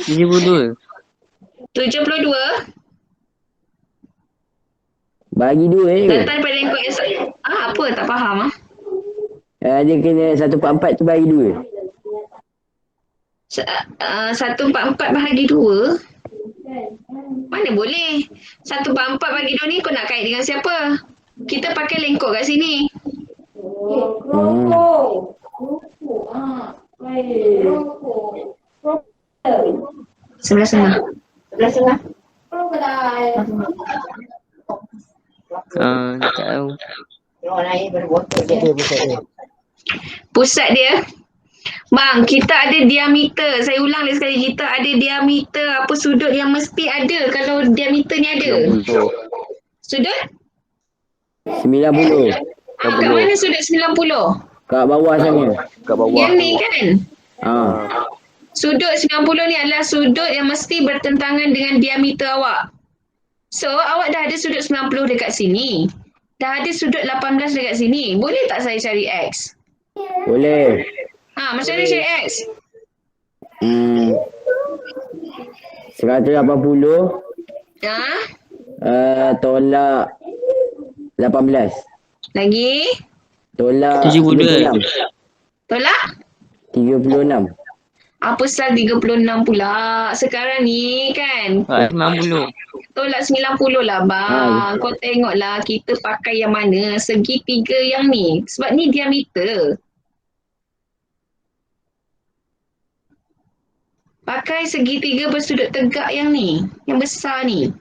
72. 72. Bagi 2 je. Datang daripada lengkok yang sama. Apa? Tak faham Dia kena 144 tu bagi 2. 144 bahagi 2. Mana boleh? 144 bagi 2 ni kau nak kait dengan siapa? Kita pakai lengkok kat sini. Sebelah setengah. Tak tahu. Pusat dia. Bang, kita ada diameter. Saya ulang lagi sekali. Kita ada diameter apa sudut yang mesti ada kalau diameter ni ada. Sudut? 90. Kat mana sudut 90? Kat bawah sana. Kat bawah Yang tu. ni kan? Sudut 90 ni adalah sudut yang mesti bertentangan dengan diameter awak. So, awak dah ada sudut 90 dekat sini. Dah ada sudut 18 dekat sini. Boleh tak saya cari X? Boleh. Macam mana cari X? 180 tolak 18. Lagi? Tolak 72. 36. Tolak? 36. Apa sal 36 pula? Sekarang ni kan? 90. Tolak 90 lah bang. Kau tengoklah kita pakai yang mana? Segitiga yang ni. Sebab ni diameter. Pakai segitiga bersudut tegak yang ni. Yang besar ni.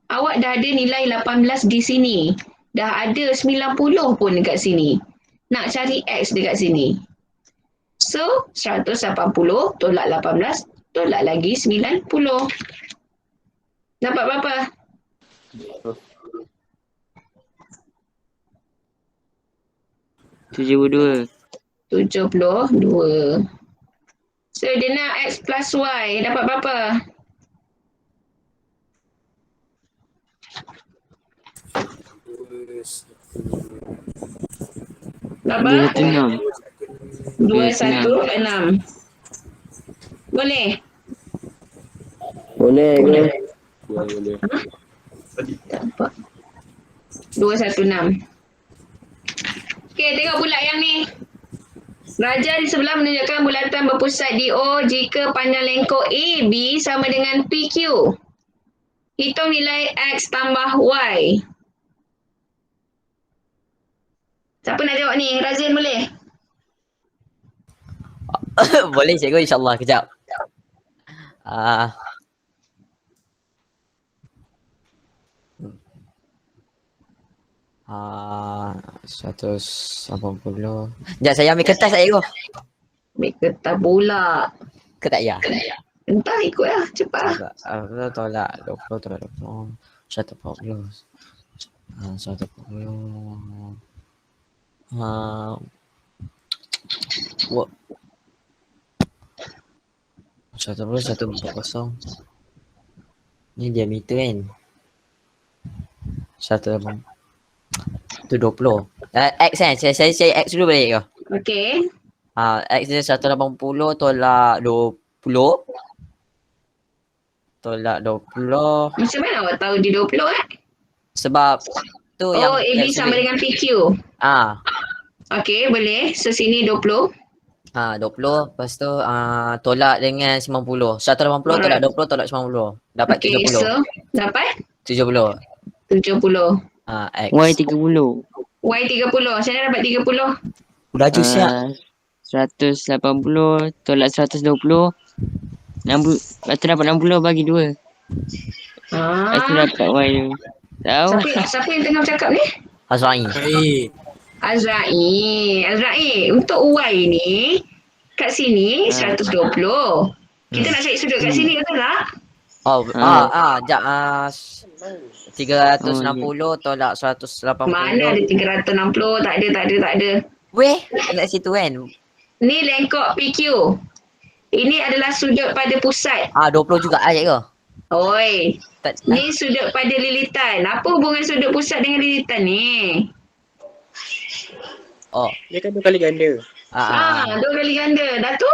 Awak dah ada nilai 18 di sini. Dah ada 90 pun dekat sini. Nak cari X dekat sini. So, 180 tolak 18 tolak lagi 90. Dapat berapa? 72. 72. So dia nak X plus Y. Dapat berapa? Berapa? 216. 216. Boleh? Boleh ke? Boleh. Tak nampak. 216. Okey, tengok pula yang ni. Raja di sebelah menunjukkan bulatan berpusat di O jika panjang lengkok AB sama dengan PQ. Hitung nilai X tambah Y. Siapa nak jawab ni? Razin boleh? Boleh cikgu, insyaAllah. Kejap. Ah, 180. Sekejap, saya ambil kertas tak cikgu? Ambil kertas pula. Ke tak ya? Entah ikutlah. Cepat. Apa tolak 20, tolak 20. 140. 140. What? 140. Ni diameter kan? 180. Tu 20. X kan? Saya X dulu boleh ke? Okey. X dia 180 tolak 20. Tolak 20. Macam mana awak tahu dia 20 Sebab tu yang Oh, AB X sama lebih. dengan PQ. Okey, boleh. So, sini 20. 20. Lepas tu tolak dengan 90. 180 tolak 20 tolak 90. Dapat Okey, 70. so dapat 70. 70. X. Y30. Y30. Macam mana dapat 30? Laju siap. 180 tolak 120. 60, lepas tu dapat 60 bagi 2. Lepas tu dapat Y tu. Tahu? Siapa yang tengah bercakap ni? Azra'i. Baik. Azra'i, untuk Y ni kat sini 120. Kita nak cari sudut kat sini ke tak? Sekejap. 360 tolak 180. Mana ada 360? Tak ada. Weh, kat situ kan. Ni lengkok PQ. Ini adalah sudut pada pusat. 20 juga cikgu. Oi, Tak, ni sudut pada lilitan. Apa hubungan sudut pusat dengan lilitan ni? Dia kan 2 kali ganda. 2 kali ganda. Dah tu?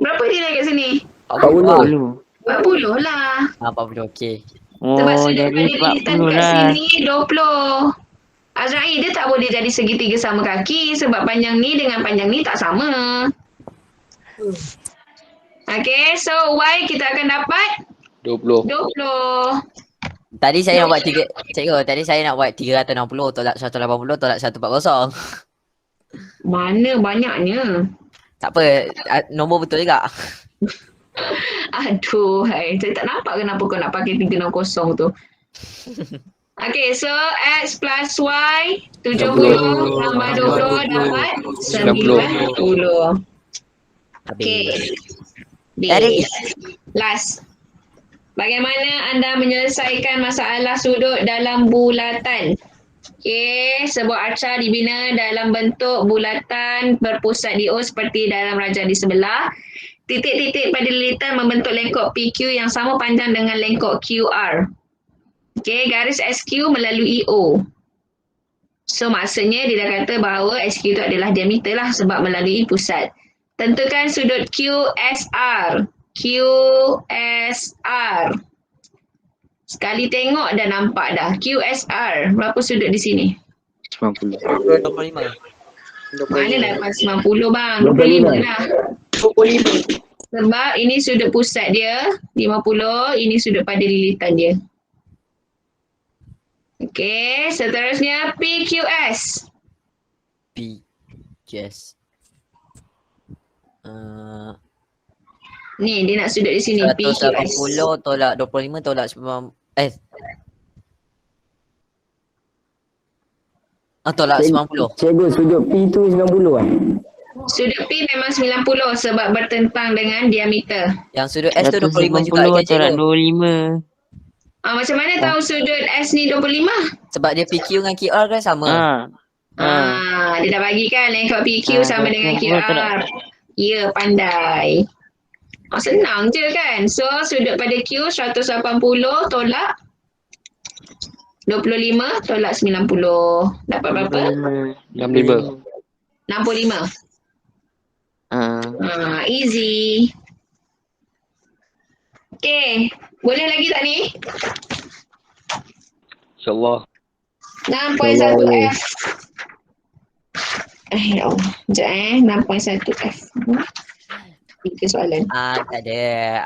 Berapa nilai kat sini? 40. 40 lah. 40, okey. Sebab Oh, sudut jadi pada lilitan 40 kat lah. sini 20. Azra'i dia tak boleh jadi segitiga sama kaki sebab panjang ni dengan panjang ni tak sama. Okay, so Y kita akan dapat 20. 20. Tadi saya nak buat cikgu, tadi saya nak buat 360 tolak 180 tolak 140. Mana banyaknya? Tak apa, nombor betul juga. Aduh, saya tak nampak kenapa kau nak pakai 360 tu. Okay, so X plus Y 70 tambah 20 dapat 90. Okay. Aris. Last. Bagaimana anda menyelesaikan masalah sudut dalam bulatan? Okay, sebuah arca dibina dalam bentuk bulatan berpusat di O seperti dalam rajah di sebelah. Titik-titik pada lilitan membentuk lengkok PQ yang sama panjang dengan lengkok QR. Okay, garis SQ melalui O. So maksudnya dia dah kata bahawa SQ itu adalah diameter lah sebab melalui pusat. Tentukan sudut QSR. QSR. Sekali tengok dah nampak dah. QSR. Berapa sudut di sini? 90. 25. Mana dapat 90 bang? 25 lah. 25. Sebab ini sudut pusat dia 50, ini sudut pada lilitan dia. Okey, seterusnya PQS. Yes. Ni dia nak sudut di sini 180 PQS. tolak 25 tolak 90. Tolak 90. Cikgu, sudut P tu 90 kan? Sudut P memang 90 sebab bertentang dengan diameter. Yang sudut S tu 25 juga 180 kan tolak cikgu? Macam mana tahu sudut S ni 25? Sebab dia PQ dengan QR kan sama. Dia dah bagi kan lengkap PQ sama dengan 20 tak nak. QR. Ya, pandai. Senang je kan. So, sudut pada Q 180 tolak 25 tolak 90. Dapat berapa? 65. 65. Easy. Okay. Boleh lagi tak ni? InsyaAllah. 6.1 F. Ya Allah. Sekejap 6.1 F. 3 soalan. Tak ada.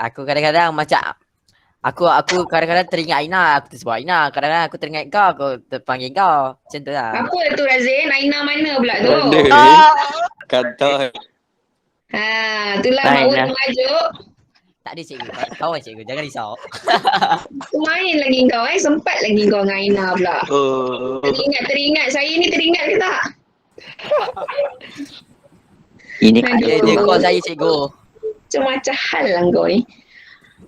Aku kadang-kadang macam Aku kadang-kadang teringat Aina, aku tersebut Aina. Kadang-kadang aku teringat kau, aku terpanggil kau. Macam tu lah. Apa tu Razin? Aina mana pula tu? Kata. Itulah Aina. baru mengajuk. Tak ada cikgu. Kawan cikgu, jangan risau. Main lagi kau sempat lagi kau dengan Aina pula. Teringat. Saya ni teringat ke tak? Ini Dia call saya cikgu. Macam-macam hal lah kau ni.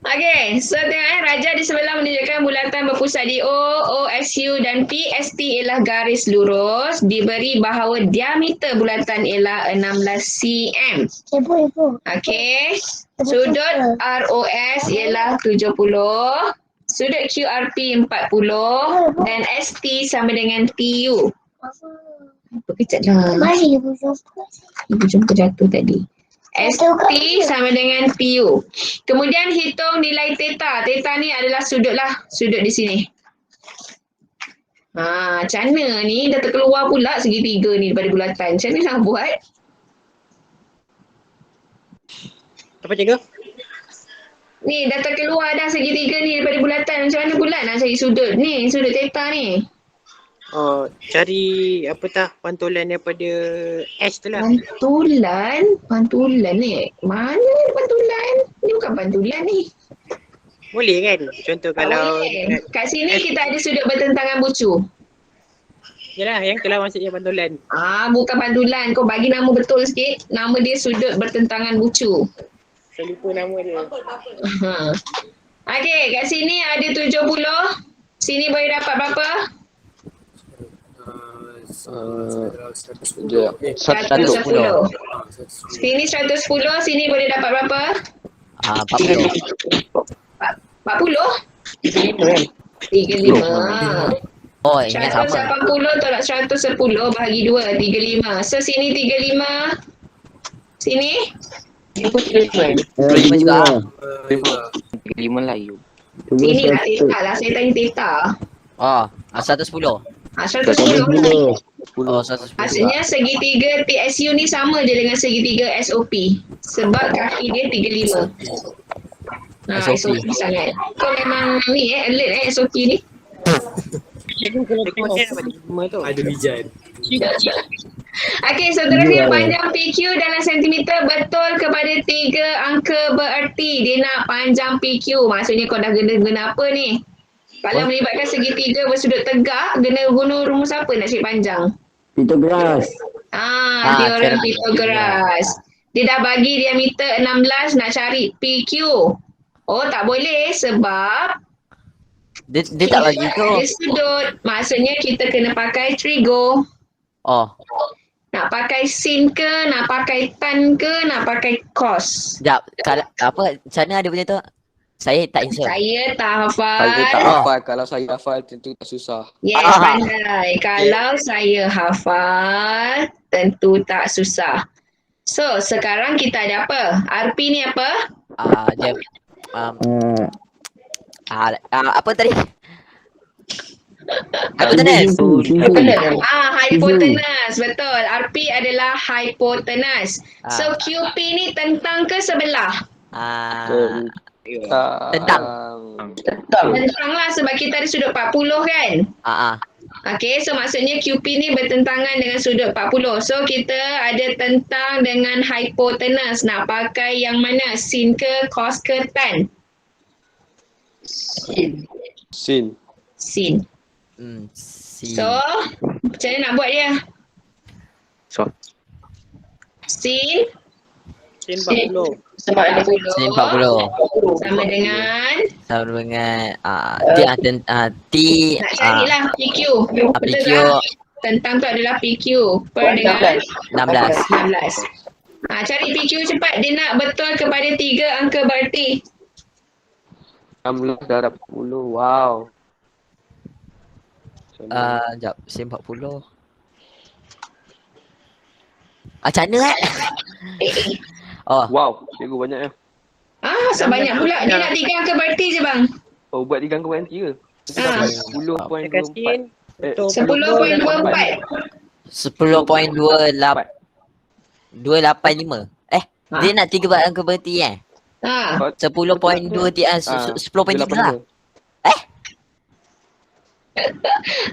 Okay, so tengok Raja di sebelah menunjukkan bulatan berpusat di O, OSU dan P. ST ialah garis lurus. Diberi bahawa diameter bulatan ialah 16 cm. Okay, sudut ROS ialah 70. Sudut QRP 40 dan ST sama dengan TU. Apa kejap lah. Ibu jumpa jatuh tadi. ST sama dengan TU. Kemudian hitung nilai theta. Theta ni adalah sudut lah. Sudut di sini. Macam mana ni? Dah terkeluar pula segitiga ni daripada bulatan. Macam mana nak buat? Apa cikgu? Ni dah terkeluar dah segitiga ni daripada bulatan. Macam mana pula nak cari sudut ni? Sudut theta ni. Cari pantulan daripada S tu lah. Pantulan ni. Mana pantulan? Ni bukan pantulan ni. Boleh kan? Contoh kalau Boleh. Kat sini kita ada sudut bertentangan bucu. Yalah, yang tu lah maksudnya pantulan. Bukan pantulan. Kau bagi nama betul sikit. Nama dia sudut bertentangan bucu. Saya lupa nama dia. Okey, kat sini ada 70. Sini boleh dapat berapa? 120. 110. Sini 110, sini boleh dapat berapa? 40. 40? 35. Oh, ingat sama. 180 tolak 110 bahagi 2, 35. So, sini 35. Sini? 25 juga. 5 layu. Sini lah theta lah. Saya tanya theta. 110. 110. Oh, 110. Maksudnya segitiga TSU ni sama je dengan segitiga SOP. Sebab kaki dia 35. SOP sangat. Kau memang ni alert SOP ni. Ada bijan. Okey, seterusnya panjang PQ dalam sentimeter betul kepada 3 angka bererti. Dia nak panjang PQ. Maksudnya kau dah guna apa ni? Kalau melibatkan segitiga bersudut tegak, guna rumus apa nak cari panjang? Pythagoras. Teorem Pythagoras. Dia dah bagi diameter 16, nak cari PQ. Oh, tak boleh sebab Dia tak bagi tu. dia sudut. Maksudnya kita kena pakai trigo. Nak pakai sin ke, nak pakai tan ke, nak pakai cos. Sekejap. Macam mana ada punya tu? Saya tak insert. Saya tak hafal. Saya tak hafal. Kalau saya hafal tentu tak susah. Yes, pandai. Kalau saya hafal, tentu tak susah. So, sekarang kita ada apa? RP ni apa? Dia apa tadi? Hypotenuse. Hypotenuse. Betul. RP adalah hypotenuse. So, QP ni tentang ke sebelah? Tentang lah sebab kita ada sudut 40 kan? Okay, so maksudnya QP ni bertentangan dengan sudut 40. So, kita ada tentang dengan hypotenuse. Nak pakai yang mana? Sin ke, cos ke, tan? Sin. Sin. So, macam mana nak buat dia? So. Sin Sin 40. Sebab 40. Sin 40. Sama dengan Sama dengan T nak carilah PQ. Betul PQ tak? Tentang tu adalah PQ per dengan 16. 16. Cari PQ cepat. Dia nak betul kepada 3 angka berarti. 16 darab 10. Wow. Sekejap, sin 40. Macam mana Oh, Wow, cikgu banyak ya. Sebanyak pula. Dia nak 3 angka berarti je bang. Oh, buat 3 angka berhenti ke? Dekat 10.24. Sin. Betul. 10.24. 10.285. Dia nak 3 angka berhenti kan? 10.2 10.3 lah.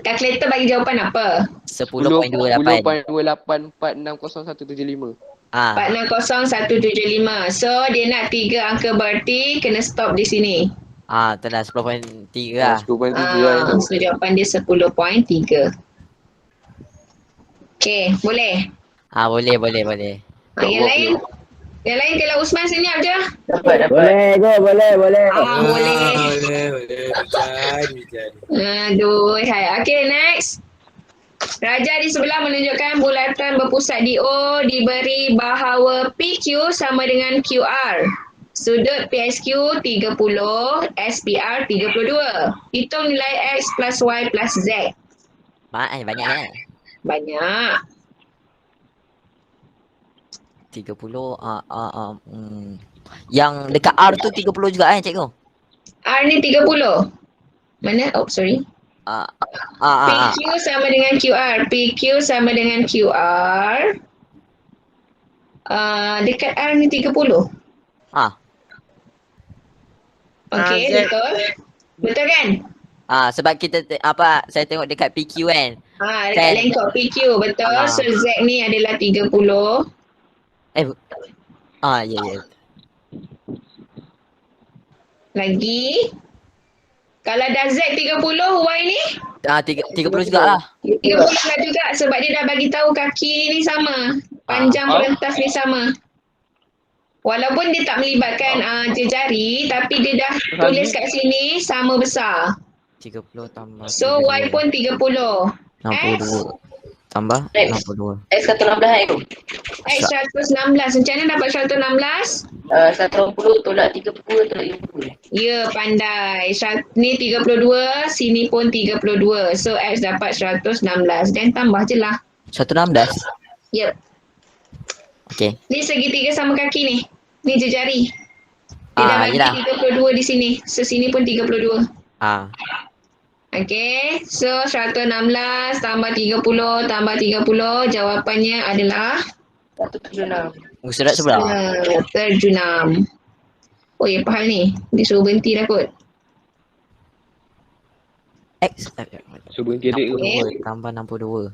Kalkulator bagi jawapan apa? 10.28. 10.28460175. 460175. So dia nak 3 angka berarti, kena stop di sini. Tu dah 10.3 lah. 10.3 tu. So jawapan dia 10.3. Okay, boleh? Boleh. Yang lain? Yang lain kalau Usman senyap je. Boleh ke? Boleh. Boleh. Boleh. Jadi. Aduh, hai. Okay, next. Raja di sebelah menunjukkan bulatan berpusat di O diberi bahawa PQ sama dengan QR. Sudut PSQ 30, SPR 32. Hitung nilai X plus Y plus Z. Banyak kan? Banyak. 30 Yang dekat R tu 30 juga kan cikgu? R ni 30. Mana? Oh, sorry. PQ sama dengan QR. PQ sama dengan QR. Dekat R ni 30. Okey, Z. betul. Betul kan? Sebab kita saya tengok dekat PQ kan. Dekat Kan? lengkok PQ, betul. So Z ni adalah 30. Ya. Lagi. Kalau dah Z 30, Y ni 30 jugalah. 30 lah juga sebab dia dah bagi tahu kaki ni sama. Panjang perentas ni sama. Walaupun dia tak melibatkan jari tapi dia dah tulis kat sini sama besar. 30 tambah So Y pun 30. 62 tambah 62. X 116 X 116. Macam mana dapat 116? 180 tolak 30 tolak 50. Ya, pandai. Ni 32, sini pun 32. So X dapat 116. Dan tambah je lah. 116. Yep. Okey. Ni segitiga sama kaki ni. Ni jari. Dia dah bagi 32 di sini. So sini pun 32. Okey. So 116 tambah 30 tambah 30. Jawapannya adalah 176. Surat sebelah. 176. Oh ya, apa hal ni? Dia suruh berhenti dah kot. X Cuba kira ke? tambah 62.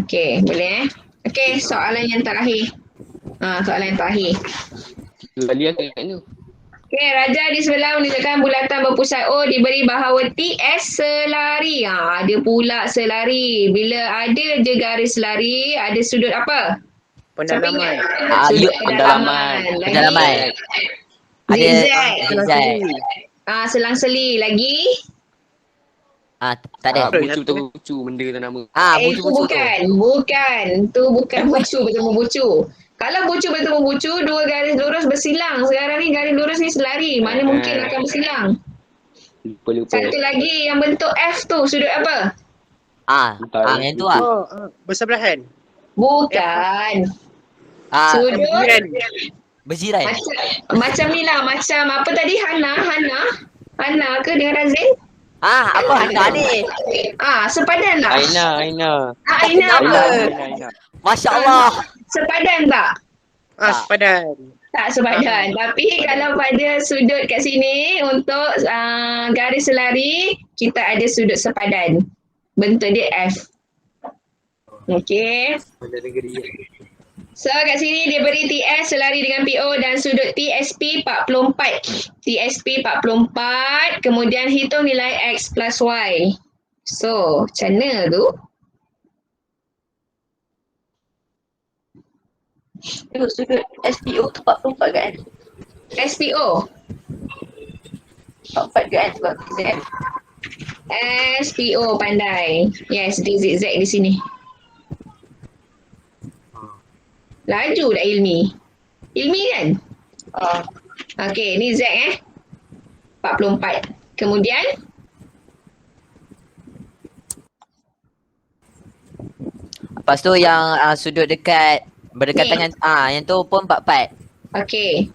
Okey, boleh Okey, soalan yang terakhir. Soalan yang terakhir. Kalian kat tu. Okey, Raja di sebelah menunjukkan bulatan berpusat O diberi bahawa TS selari. Ada pula selari. Bila ada je garis selari, ada sudut apa? Pendalaman. Sudut Pendalaman. Ada zigzag. Selang-seli. Lagi? Tak ada. Bucu benda tu nama. Itu bukan. Bukan. Tu bukan bucu bertemu bucu. Kalau bucu bertemu bucu, dua garis lurus bersilang. Sekarang ni garis lurus ni selari. Mana mungkin akan bersilang. Lupa. Satu lagi yang bentuk F tu, sudut apa? Yang tu lah. Bersebelahan. Bukan. Sudut Berjiran. macam ni lah. Macam apa tadi? Hana ke dengan Razin? Apa Hana ni? Sepadan tak? Aina. Aina apa? Masya Allah. Sepadan tak? Sepadan. Tak sepadan. Tapi kalau pada sudut kat sini untuk garis selari, kita ada sudut sepadan. Bentuk dia F. Okey. So kat sini dia beri TS selari dengan PO dan sudut TSP 44. TSP 44, kemudian hitung nilai X plus Y. So, macam mana tu? Sudut SPO tu 44 kan? SPO. 44 kan sebab Z. SPO pandai. Yes, dia zigzag di sini. Laju dah Ilmi. Ilmi kan? Okey, ni Z 44. Kemudian Lepas tu yang sudut dekat berdekatan Ni. yang tu pun 44. okey.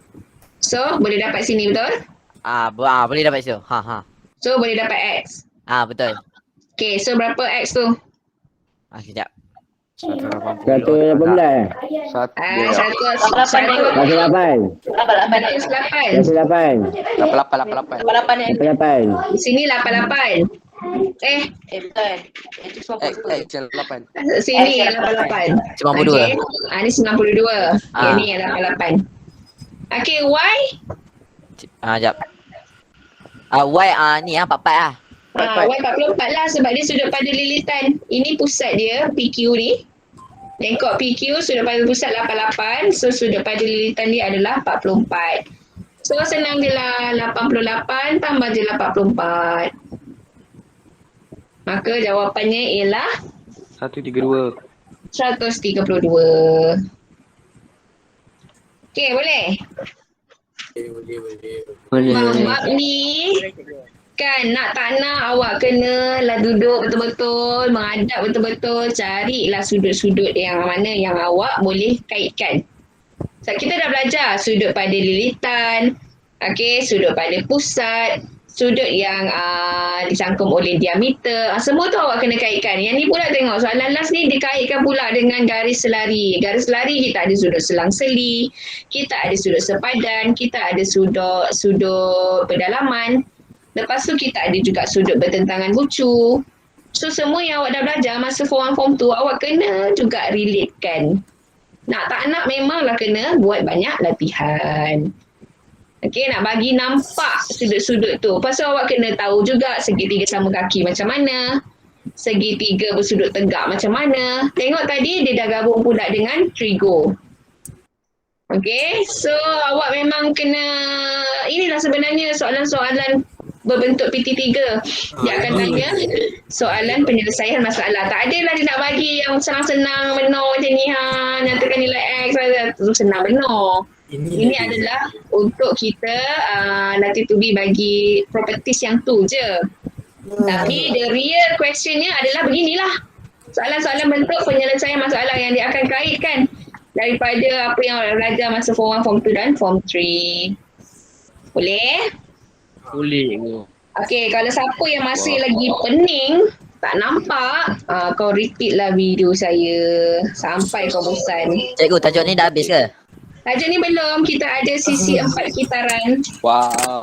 So, boleh dapat sini betul? Boleh dapat situ. So, boleh dapat X. Betul. Okey, so berapa X tu? Sekejap. 118 Satu. Satu 108 108. 108 88. 88 yang 88 Di sini 88. betul. Itu semua betul. Channel 8. Sini yang 88. 92. Okey. Ni 92. Yang ni yang 88. Okey, Y. Sekejap. Y ni 44 lah. Y 44 lah sebab dia sudut pada lilitan. Ini pusat dia, PQ ni. Lengkok PQ sudut pada pusat 88. So sudut pada lilitan dia adalah 44. So senang je lah. 88 tambah je 44. Maka jawapannya ialah 132. 132. Okey, boleh? Bab ni kan nak tak nak awak kena lah duduk betul-betul, menghadap betul-betul, carilah sudut-sudut yang mana yang awak boleh kaitkan. So, kita dah belajar sudut pada lilitan, okey, sudut pada pusat, sudut yang disangkum oleh diameter, semua tu awak kena kaitkan. Yang ni pula tengok soalan last ni dikaitkan pula dengan garis selari. Garis selari kita ada sudut selang-seli, kita ada sudut sepadan, kita ada sudut pedalaman. Lepas tu kita ada juga sudut bertentangan lucu. So semua yang awak dah belajar masa form 1 form 2 awak kena juga relatekan. Nak tak nak memanglah kena buat banyak latihan. Okey, nak bagi nampak sudut-sudut tu. Lepas tu awak kena tahu juga segitiga sama kaki macam mana. Segitiga bersudut tegak macam mana. Tengok tadi dia dah gabung pula dengan trigo. Okey, so awak memang kena, inilah sebenarnya soalan-soalan berbentuk PT3. Dia akan tanya soalan penyelesaian masalah. Tak adalah dia nak bagi yang senang-senang menor macam ni, nyatakan nilai X, tu senang menor. Ini adalah untuk kita latih tubi bagi properties yang tu je. Tapi the real questionnya adalah beginilah. Soalan-soalan bentuk penyelesaian masalah yang dia akan kaitkan daripada apa yang awak belajar masa form 1, form 2 dan form 3. Boleh? Boleh. Okey, kalau siapa yang masih lagi pening, tak nampak, kau repeat lah video saya sampai kau bosan. Cikgu, tajuk ni dah habis ke? Tajuk ni belum, kita ada sisi 4 kitaran. Wow.